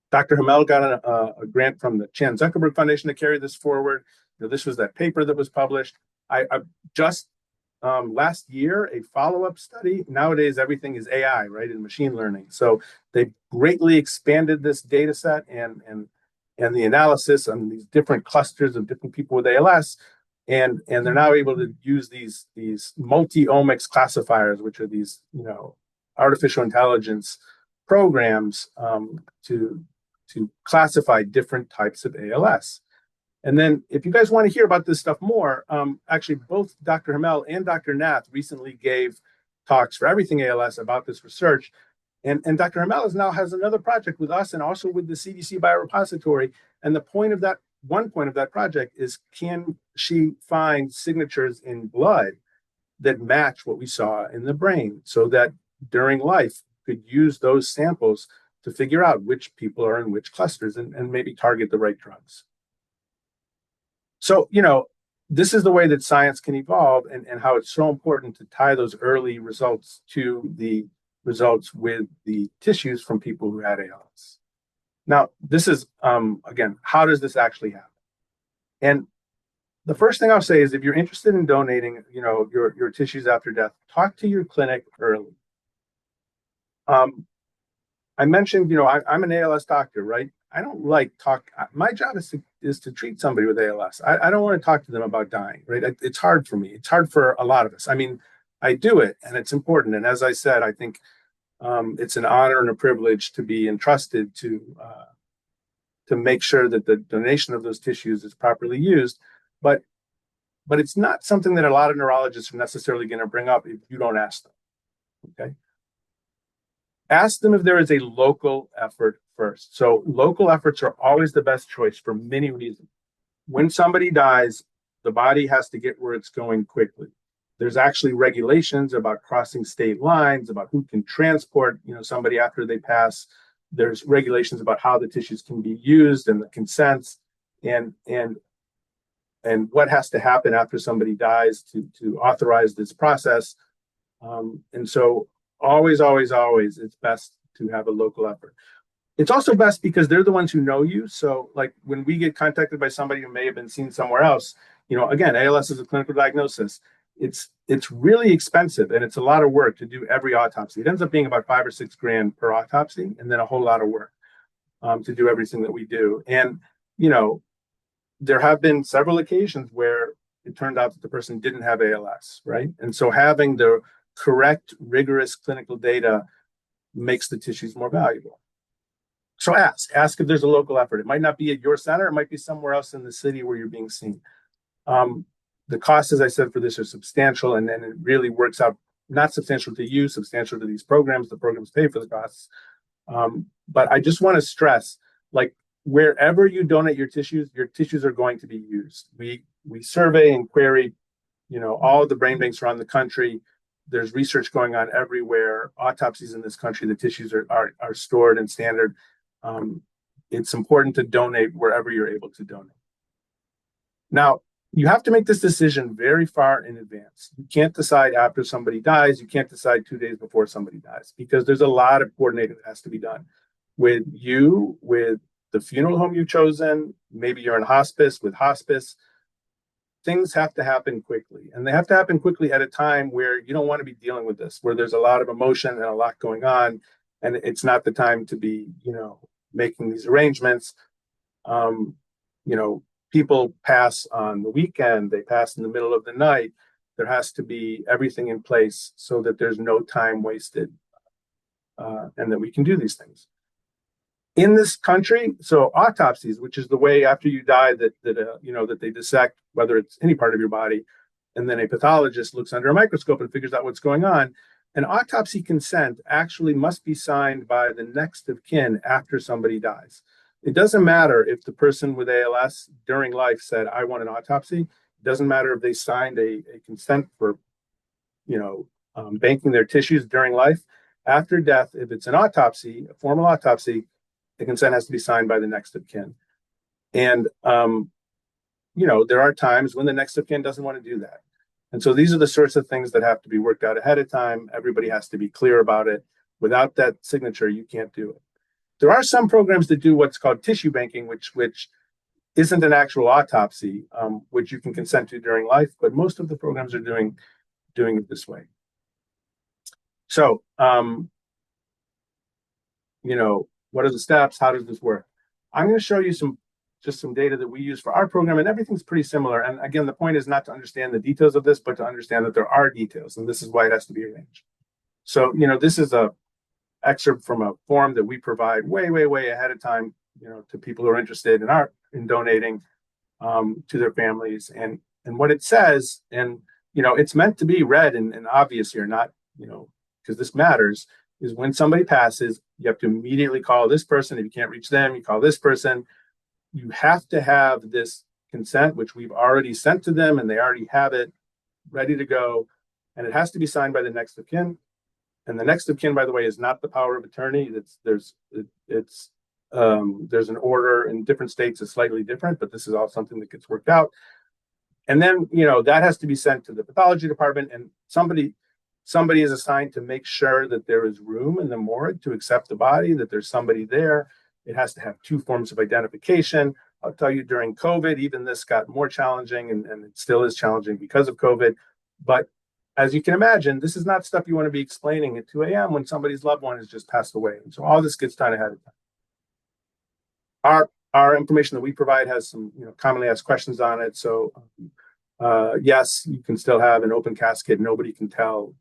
B: Dr. Hamel got a grant from the Chan Zuckerberg Foundation to carry this forward. This was that paper that was published. I just last year, a follow-up study. Nowadays, everything is AI, right, and machine learning. So they greatly expanded this data set and the analysis on these different clusters of different people with ALS. And they're now able to use these multi-omics classifiers, which are these, artificial intelligence programs to classify different types of ALS. And then if you guys want to hear about this stuff more, actually both Dr. Hamel and Dr. Nath recently gave talks for Everything ALS about this research. And Dr. Hermelis now has another project with us and also with the CDC biorepository. And one point of that project is, can she find signatures in blood that match what we saw in the brain, so that during life could use those samples to figure out which people are in which clusters and maybe target the right drugs. So, this is the way that science can evolve, and how it's so important to tie those early results to the results with the tissues from people who had ALS. Now, this is, again, how does this actually happen? And the first thing I'll say is, if you're interested in donating, your tissues after death, talk to your clinic early. I mentioned, I'm an ALS doctor, right? I don't like talk. My job is to treat somebody with ALS. I don't want to talk to them about dying, right? It's hard for me. It's hard for a lot of us. I mean, I do it, and it's important. And as I said, I think it's an honor and a privilege to be entrusted to make sure that the donation of those tissues is properly used. But it's not something that a lot of neurologists are necessarily going to bring up if you don't ask them. Okay. Ask them if there is a local effort first. So local efforts are always the best choice for many reasons. When somebody dies, the body has to get where it's going quickly. There's actually regulations about crossing state lines, about who can transport, somebody after they pass. There's regulations about how the tissues can be used and the consents and what has to happen after somebody dies to authorize this process. And so always, it's best to have a local effort. It's also best because they're the ones who know you. So like when we get contacted by somebody who may have been seen somewhere else, again, ALS is a clinical diagnosis. It's really expensive, and it's a lot of work to do every autopsy. It ends up being about $5 or $6 grand per autopsy, and then a whole lot of work to do everything that we do. And, there have been several occasions where it turned out that the person didn't have ALS, right? And so having the correct, rigorous clinical data makes the tissues more valuable. So ask if there's a local effort. It might not be at your center. It might be somewhere else in the city where you're being seen. The costs, as I said, for this are substantial, and then it really works out not substantial to you, substantial to these programs. The programs pay for the costs. But I just want to stress, like, wherever you donate your tissues are going to be used. We survey and query, all of the brain banks around the country. There's research going on everywhere. Autopsies in this country, the tissues are stored in standard. It's important to donate wherever you're able to donate. Now, you have to make this decision very far in advance. You can't decide after somebody dies. You can't decide 2 days before somebody dies, because there's a lot of coordinating that has to be done with you, with the funeral home you've chosen. Maybe you're in hospice, with hospice. Things have to happen quickly, and they have to happen quickly at a time where you don't want to be dealing with this, where there's a lot of emotion and a lot going on, and it's not the time to be, making these arrangements. People pass on the weekend, they pass in the middle of the night. There has to be everything in place so that there's no time wasted, and that we can do these things. In this country, so autopsies, which is the way after you die that they dissect, whether it's any part of your body, and then a pathologist looks under a microscope and figures out what's going on. An autopsy consent actually must be signed by the next of kin after somebody dies. It doesn't matter if the person with ALS during life said, I want an autopsy. It doesn't matter if they signed a consent for, banking their tissues during life. After death, if it's an autopsy, a formal autopsy, the consent has to be signed by the next of kin. And, there are times when the next of kin doesn't want to do that. And so these are the sorts of things that have to be worked out ahead of time. Everybody has to be clear about it. Without that signature, you can't do it. There are some programs that do what's called tissue banking, which isn't an actual autopsy, which you can consent to during life, but most of the programs are doing it this way. So, what are the steps? How does this work? I'm going to show you some data that we use for our program, and everything's pretty similar. And again, the point is not to understand the details of this, but to understand that there are details, and this is why it has to be arranged. So, this is a excerpt from a form that we provide way ahead of time, to people who are interested in donating to their families. And what it says, and it's meant to be read and obvious here, not because this matters. is when somebody passes, you have to immediately call this person. If you can't reach them, you call this person. You have to have this consent, which we've already sent to them, and they already have it ready to go. And it has to be signed by the next of kin. And the next of kin, by the way, is not the power of attorney. There's an order in different states is slightly different, but this is all something that gets worked out. And then, that has to be sent to the pathology department, and somebody is assigned to make sure that there is room in the morgue to accept the body, that there's somebody there. It has to have two forms of identification. I'll tell you, during COVID, even this got more challenging, and it still is challenging because of COVID. But as you can imagine, this is not stuff you want to be explaining at 2 a.m. when somebody's loved one has just passed away. And so all this gets done ahead of time. Our information that we provide has some commonly asked questions on it. So yes, you can still have an open casket. Nobody can tell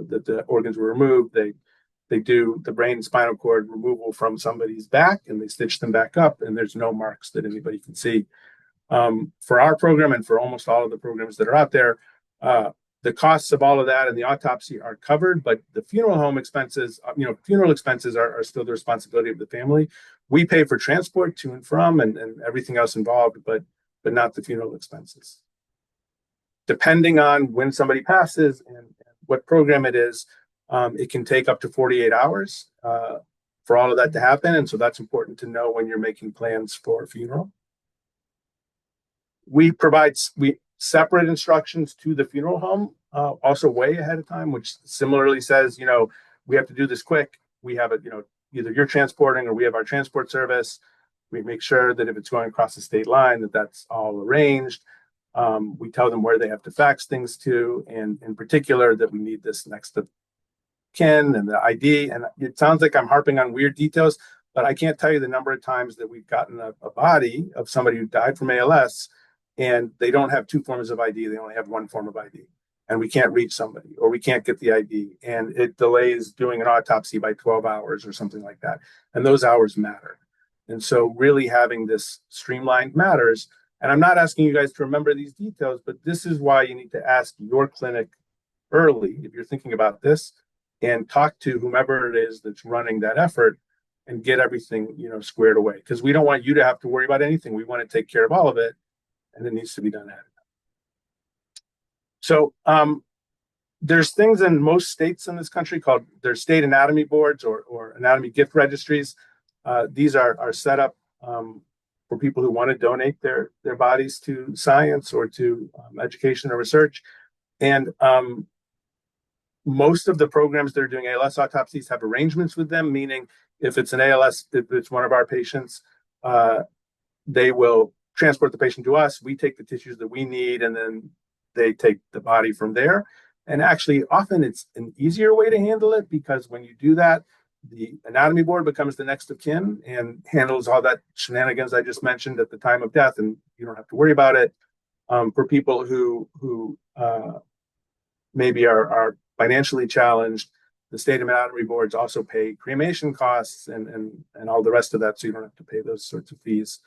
B: that the organs were removed. They do the brain and spinal cord removal from somebody's back, and they stitch them back up, and there's no marks that anybody can see. For our program and for almost all of the programs that are out there, the costs of all of that and the autopsy are covered, but the funeral home expenses, funeral expenses are still the responsibility of the family. We pay for transport to and from and everything else involved, but not the funeral expenses. Depending on when somebody passes and what program it is, it can take up to 48 hours for all of that to happen. And so that's important to know when you're making plans for a funeral. We provide separate instructions to the funeral home, also way ahead of time, which similarly says, we have to do this quick. We have it, either you're transporting or we have our transport service. We make sure that if it's going across the state line, that's all arranged. We tell them where they have to fax things to, and in particular that we need this next of kin and the ID. And it sounds like I'm harping on weird details, but I can't tell you the number of times that we've gotten a body of somebody who died from ALS, and they don't have two forms of ID. They only have one form of ID, and we can't reach somebody, or we can't get the ID, and it delays doing an autopsy by 12 hours or something like that. And those hours matter. And so really having this streamlined matters. And I'm not asking you guys to remember these details, but this is why you need to ask your clinic early if you're thinking about this, and talk to whomever it is that's running that effort and get everything, squared away. Because we don't want you to have to worry about anything. We want to take care of all of it, and it needs to be done ahead of time. So there's things in most states in this country called there's state anatomy boards or anatomy gift registries. These are set up for people who want to donate their bodies to science or to education or research. And most of the programs that are doing ALS autopsies have arrangements with them, meaning if it's an ALS, if it's one of our patients, they will transport the patient to us. We take the tissues that we need, and then they take the body from there. And actually, often it's an easier way to handle it, because when you do that, the anatomy board becomes the next of kin and handles all that shenanigans I just mentioned at the time of death, and you don't have to worry about it. For people who maybe are financially challenged, the state anatomy boards also pay cremation costs and all the rest of that, so you don't have to pay those sorts of fees.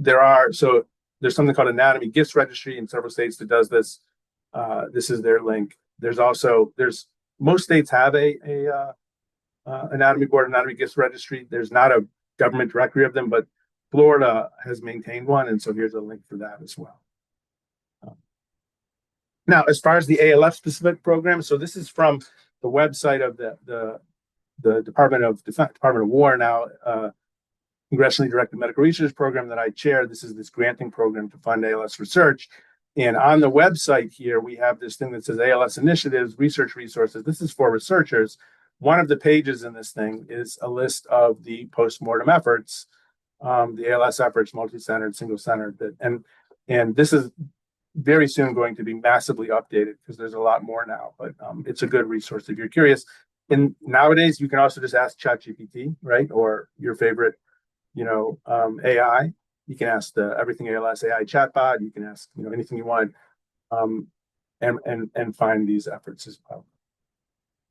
B: There's something called Anatomy Gifts Registry in several states that does this. This is their link. Most states have a anatomy board, anatomy gifts registry. There's not a government directory of them, but Florida has maintained one, and so here's a link for that as well. Now, as far as the ALF specific program, so this is from the website of the Department of Defense, Department of War now, Congressionally Directed Medical Research Program that I chair. This is this granting program to fund ALS research. And on the website here, we have this thing that says ALS Initiatives, Research Resources. This is for researchers. One of the pages in this thing is a list of the postmortem efforts, the ALS efforts, multi-centered, single-centered. And this is very soon going to be massively updated because there's a lot more now, but it's a good resource if you're curious. And nowadays, you can also just ask ChatGPT, right? Or your favorite, AI. You can ask the Everything ALS AI chatbot. You can ask, anything you want, and find these efforts as well.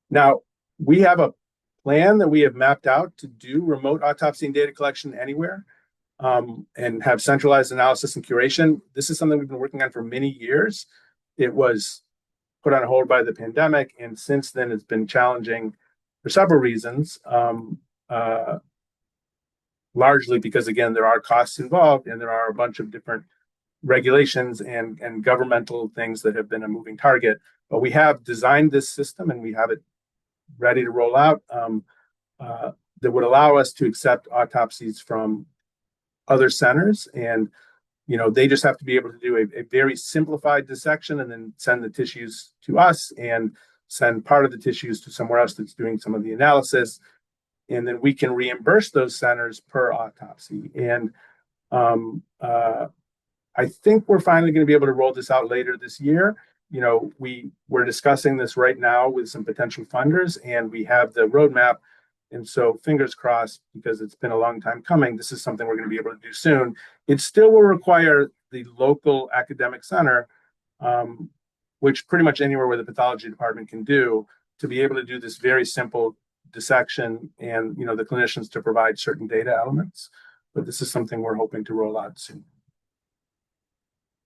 B: Now, we have a plan that we have mapped out to do remote autopsy and data collection anywhere, and have centralized analysis and curation. This is something we've been working on for many years. It was put on hold by the pandemic. And since then, it's been challenging for several reasons, largely because, again, there are costs involved and there are a bunch of different regulations and governmental things that have been a moving target. But we have designed this system and we have it ready to roll out that would allow us to accept autopsies from other centers. And they just have to be able to do a very simplified dissection and then send the tissues to us and send part of the tissues to somewhere else that's doing some of the analysis. And then we can reimburse those centers per autopsy. And I think we're finally going to be able to roll this out later this year. We're discussing this right now with some potential funders, and we have the roadmap. And so fingers crossed, because it's been a long time coming, this is something we're going to be able to do soon. It still will require the local academic center, which pretty much anywhere where the pathology department can do, to be able to do this very simple dissection and, the clinicians to provide certain data elements. But this is something we're hoping to roll out soon.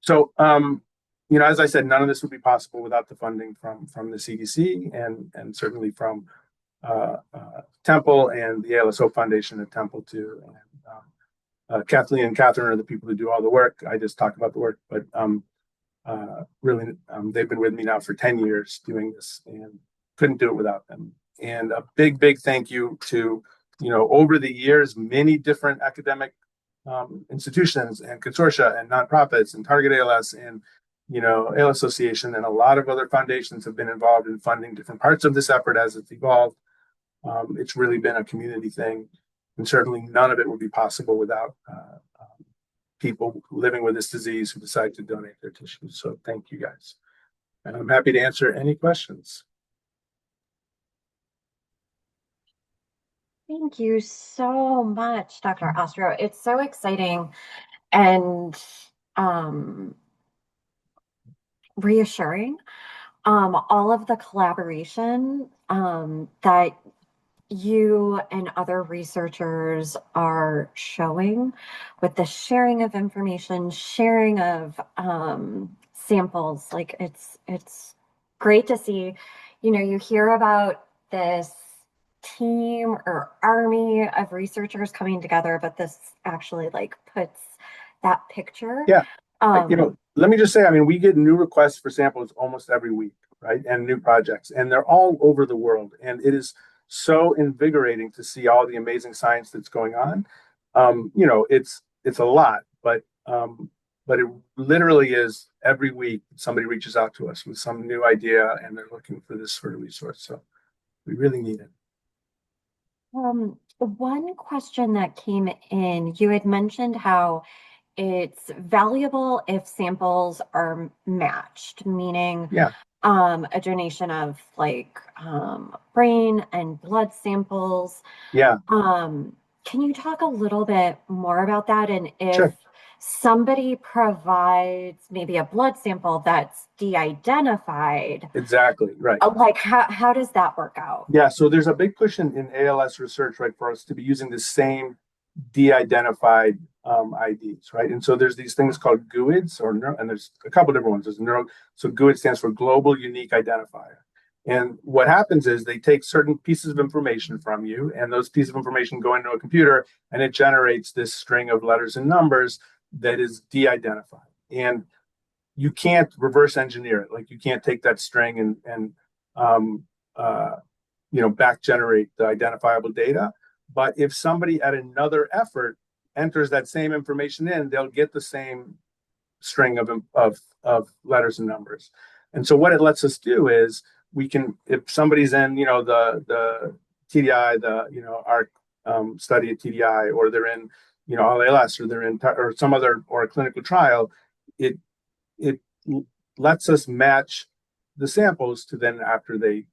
B: So, as I said, none of this would be possible without the funding from the CDC and certainly from Temple and the ALS Hope Foundation at Temple too. And Kathleen and Catherine are the people who do all the work. I just talk about the work, but really, they've been with me now for 10 years doing this and couldn't do it without them. And a big, big thank you to, over the years, many different academic institutions and consortia and nonprofits and Target ALS and ALS Association and a lot of other foundations have been involved in funding different parts of this effort as it's evolved. It's really been a community thing, and certainly none of it would be possible without people living with this disease who decide to donate their tissues. So thank you guys, and I'm happy to answer any questions.
A: Thank you so much, Dr. Ostrow. It's so exciting and reassuring. All of the collaboration that you and other researchers are showing with the sharing of information, sharing of samples, like it's great to see. You hear about this team or army of researchers coming together, but this actually puts that picture.
B: Yeah. Let me just say, we get new requests for samples almost every week, right? And new projects, and they're all over the world. And it is so invigorating to see all the amazing science that's going on. It's a lot, but it literally is every week somebody reaches out to us with some new idea and they're looking for this sort of resource. So we really need it.
A: One question that came in, you had mentioned how it's valuable if samples are matched, meaning a donation of brain and blood samples.
B: Yeah.
A: Can you talk a little bit more about that? And if
B: Sure.
A: somebody provides maybe a blood sample that's de-identified.
B: Exactly, right.
A: How does that work out?
B: Yeah, so there's a big push in ALS research, right, for us to be using the same de-identified IDs, right? And so there's these things called GUIDs, and there's a couple different ones. So GUID stands for Global Unique Identifier. And what happens is they take certain pieces of information from you, and those pieces of information go into a computer, and it generates this string of letters and numbers that is de-identified. And you can't reverse engineer it. You can't take that string and back generate the identifiable data. But if somebody at another effort enters that same information in, they'll get the same string of letters and numbers. And so what it lets us do is we can, if somebody's in, the TDI, our study at TDI, or they're in, ALS, or they're in, or some other, or a clinical trial, it lets us match the samples to then after they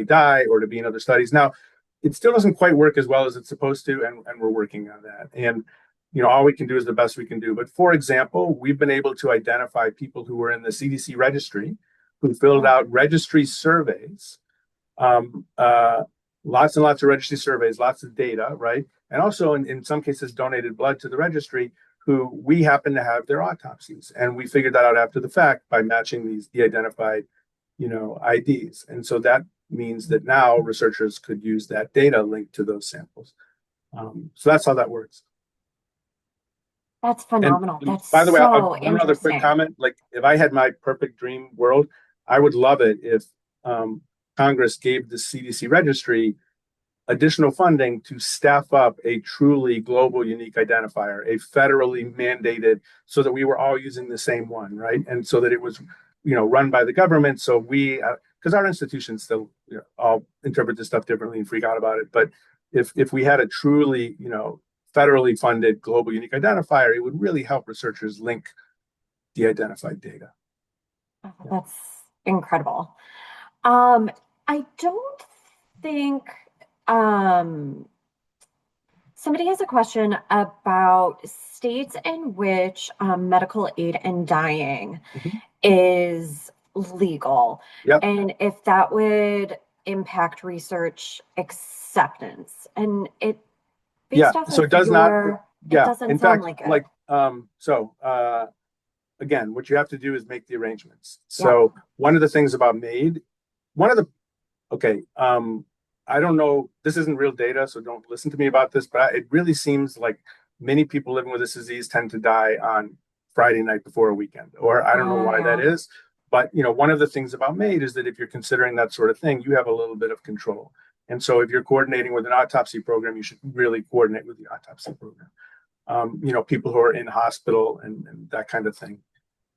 B: die or to be in other studies. Now, it still doesn't quite work as well as it's supposed to, and we're working on that. And all we can do is the best we can do. But for example, we've been able to identify people who were in the CDC registry who filled out registry surveys, lots and lots of registry surveys, lots of data, right? And also in some cases donated blood to the registry, who we happen to have their autopsies. And we figured that out after the fact by matching these de-identified IDs. And so that means that now researchers could use that data linked to those samples. So that's how that works.
A: That's
B: And
A: phenomenal. That's
B: by the way,
A: so
B: one other quick
A: interesting.
B: comment. Like, if I had my perfect dream world, I would love it if Congress gave the CDC registry additional funding to staff up a truly global unique identifier, a federally mandated, so that we were all using the same one, right? And so that it was, run by the government. So we, because our institutions still all interpret this stuff differently and freak out about it. But if we had a truly, federally funded global unique identifier, it would really help researchers link de-identified data.
A: Oh, that's incredible. I don't think somebody has a question about states in which medical aid in dying is legal,
B: Yep.
A: and if that would impact research acceptance. And it, based off
B: So
A: of
B: it does not.
A: it
B: Yeah.
A: doesn't
B: In
A: sound
B: fact,
A: like it.
B: Again, what you have to do is make the arrangements.
A: Yeah.
B: So one of the things about MAID, okay, I don't know, this isn't real data, so don't listen to me about this, but it really seems like many people living with this disease tend to die on Friday night before a weekend, or I don't know why that is. But, one of the things about MAID is that if you're considering that sort of thing, you have a little bit of control. And so if you're coordinating with an autopsy program, you should really coordinate with the autopsy program. People who are in hospital and that kind of thing.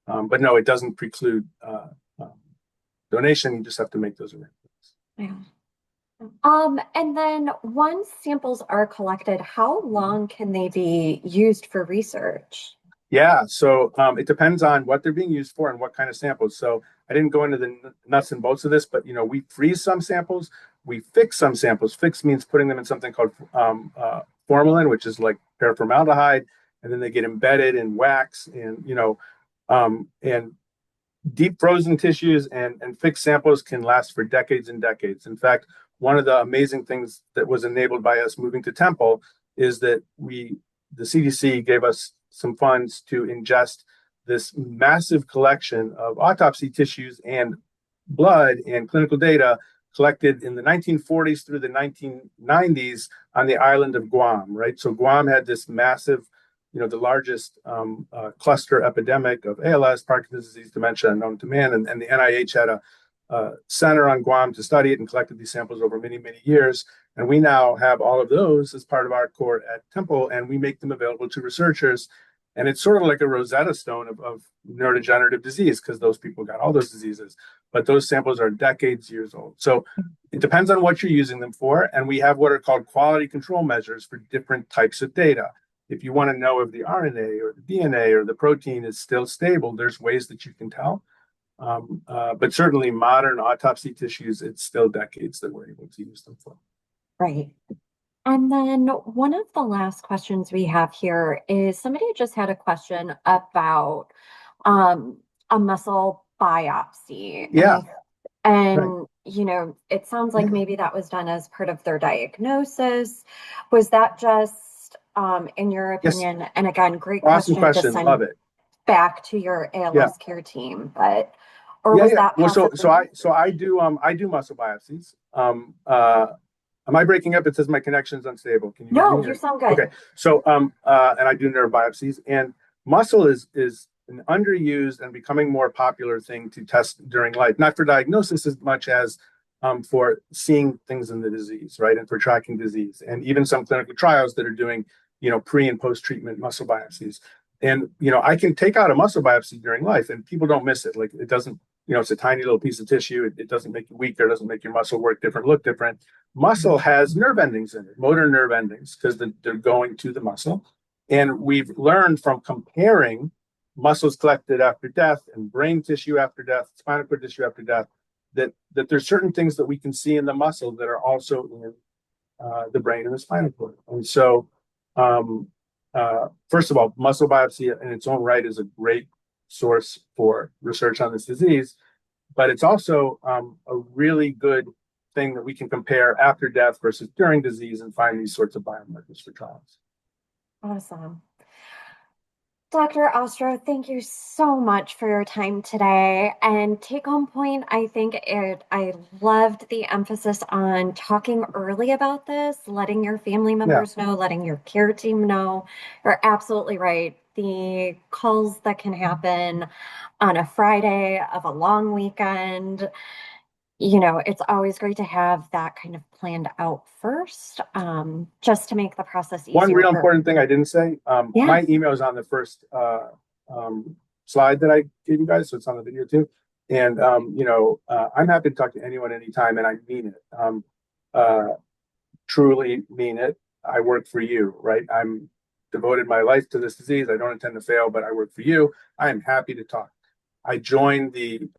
B: But no, it doesn't preclude donation. You just have to make those arrangements.
A: Yeah. And then once samples are collected, how long can they be used for research?
B: Yeah, so it depends on what they're being used for and what kind of samples. So I didn't go into the nuts and bolts of this, but we freeze some samples, we fix some samples. Fix means putting them in something called formalin, which is like paraformaldehyde, and then they get embedded in wax, and deep frozen tissues and fixed samples can last for decades and decades. In fact, one of the amazing things that was enabled by us moving to Temple is that the CDC gave us some funds to ingest this massive collection of autopsy tissues and blood and clinical data collected in the 1940s through the 1990s on the island of Guam, right? So Guam had this massive, the largest cluster epidemic of ALS, Parkinson's disease, dementia known to man, and the NIH had a center on Guam to study it and collected these samples over many, many years. And we now have all of those as part of our core at Temple, and we make them available to researchers. And it's sort of like a Rosetta Stone of neurodegenerative disease, because those people got all those diseases. But those samples are decades, years old. So it depends on what you're using them for. And we have what are called quality control measures for different types of data. If you want to know if the RNA or the DNA or the protein is still stable, there's ways that you can tell. But certainly modern autopsy tissues, it's still decades that we're able to use them for.
A: Right. And then one of the last questions we have here is somebody just had a question about a muscle biopsy.
B: Yeah.
A: And it sounds like maybe that was done as part of their diagnosis. Was that just, in your opinion, yes. And again, great
B: awesome
A: question to send
B: love it.
A: back to your ALS care team, but was that possibly...
B: Well, so I do muscle biopsies. Am I breaking up? It says my connection's unstable. Can you hear me?
A: You sound good.
B: Okay. So and I do neurobiopsies, and muscle is an underused and becoming more popular thing to test during life, not for diagnosis as much as for seeing things in the disease, right? And for tracking disease, and even some clinical trials that are doing, pre and post treatment muscle biopsies. And, I can take out a muscle biopsy during life and people don't miss it. Like, it doesn't, it's a tiny little piece of tissue. It doesn't make you weaker. It doesn't make your muscle work different, look different. Muscle has nerve endings in it, motor nerve endings, because they're going to the muscle. And we've learned from comparing muscles collected after death and brain tissue after death, spinal cord tissue after death, that there's certain things that we can see in the muscle that are also in the brain and the spinal cord. And so, first of all, muscle biopsy in its own right is a great source for research on this disease, but it's also a really good thing that we can compare after death versus during disease and find these sorts of biomarkers for trials.
A: Awesome. Dr. Ostrow, thank you so much for your time today. And take home point, I loved the emphasis on talking early about this, letting your family
B: Yeah.
A: members know, letting your care team know. You're absolutely right. The calls that can happen on a Friday of a long weekend, it's always great to have that kind of planned out first, just to make the process
B: One
A: easier
B: real
A: for,
B: important thing I didn't say,
A: yeah.
B: my email is on the first slide that I gave you guys, so it's on the video too. And I'm happy to talk to anyone anytime, and I mean it. Uh, Truly mean it. I work for you, right? I'm devoted my life to this disease. I don't intend to fail, but I work for you. I am happy to talk. I joined the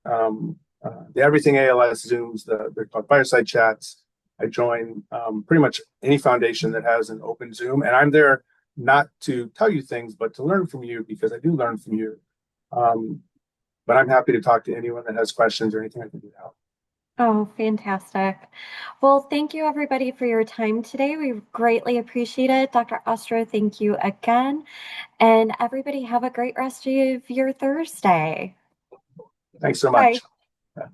B: Everything ALS Zooms. They're called fireside chats. I join pretty much any foundation that has an open Zoom, and I'm there not to tell you things, but to learn from you because I do learn from you. Um, but I'm happy to talk to anyone that has questions or anything I can do to help.
A: Oh, fantastic. Well, thank you everybody for your time today. We greatly appreciate it. Dr. Ostrow, thank you again. And everybody have a great rest of your Thursday.
B: Thanks so
A: Bye.
B: much.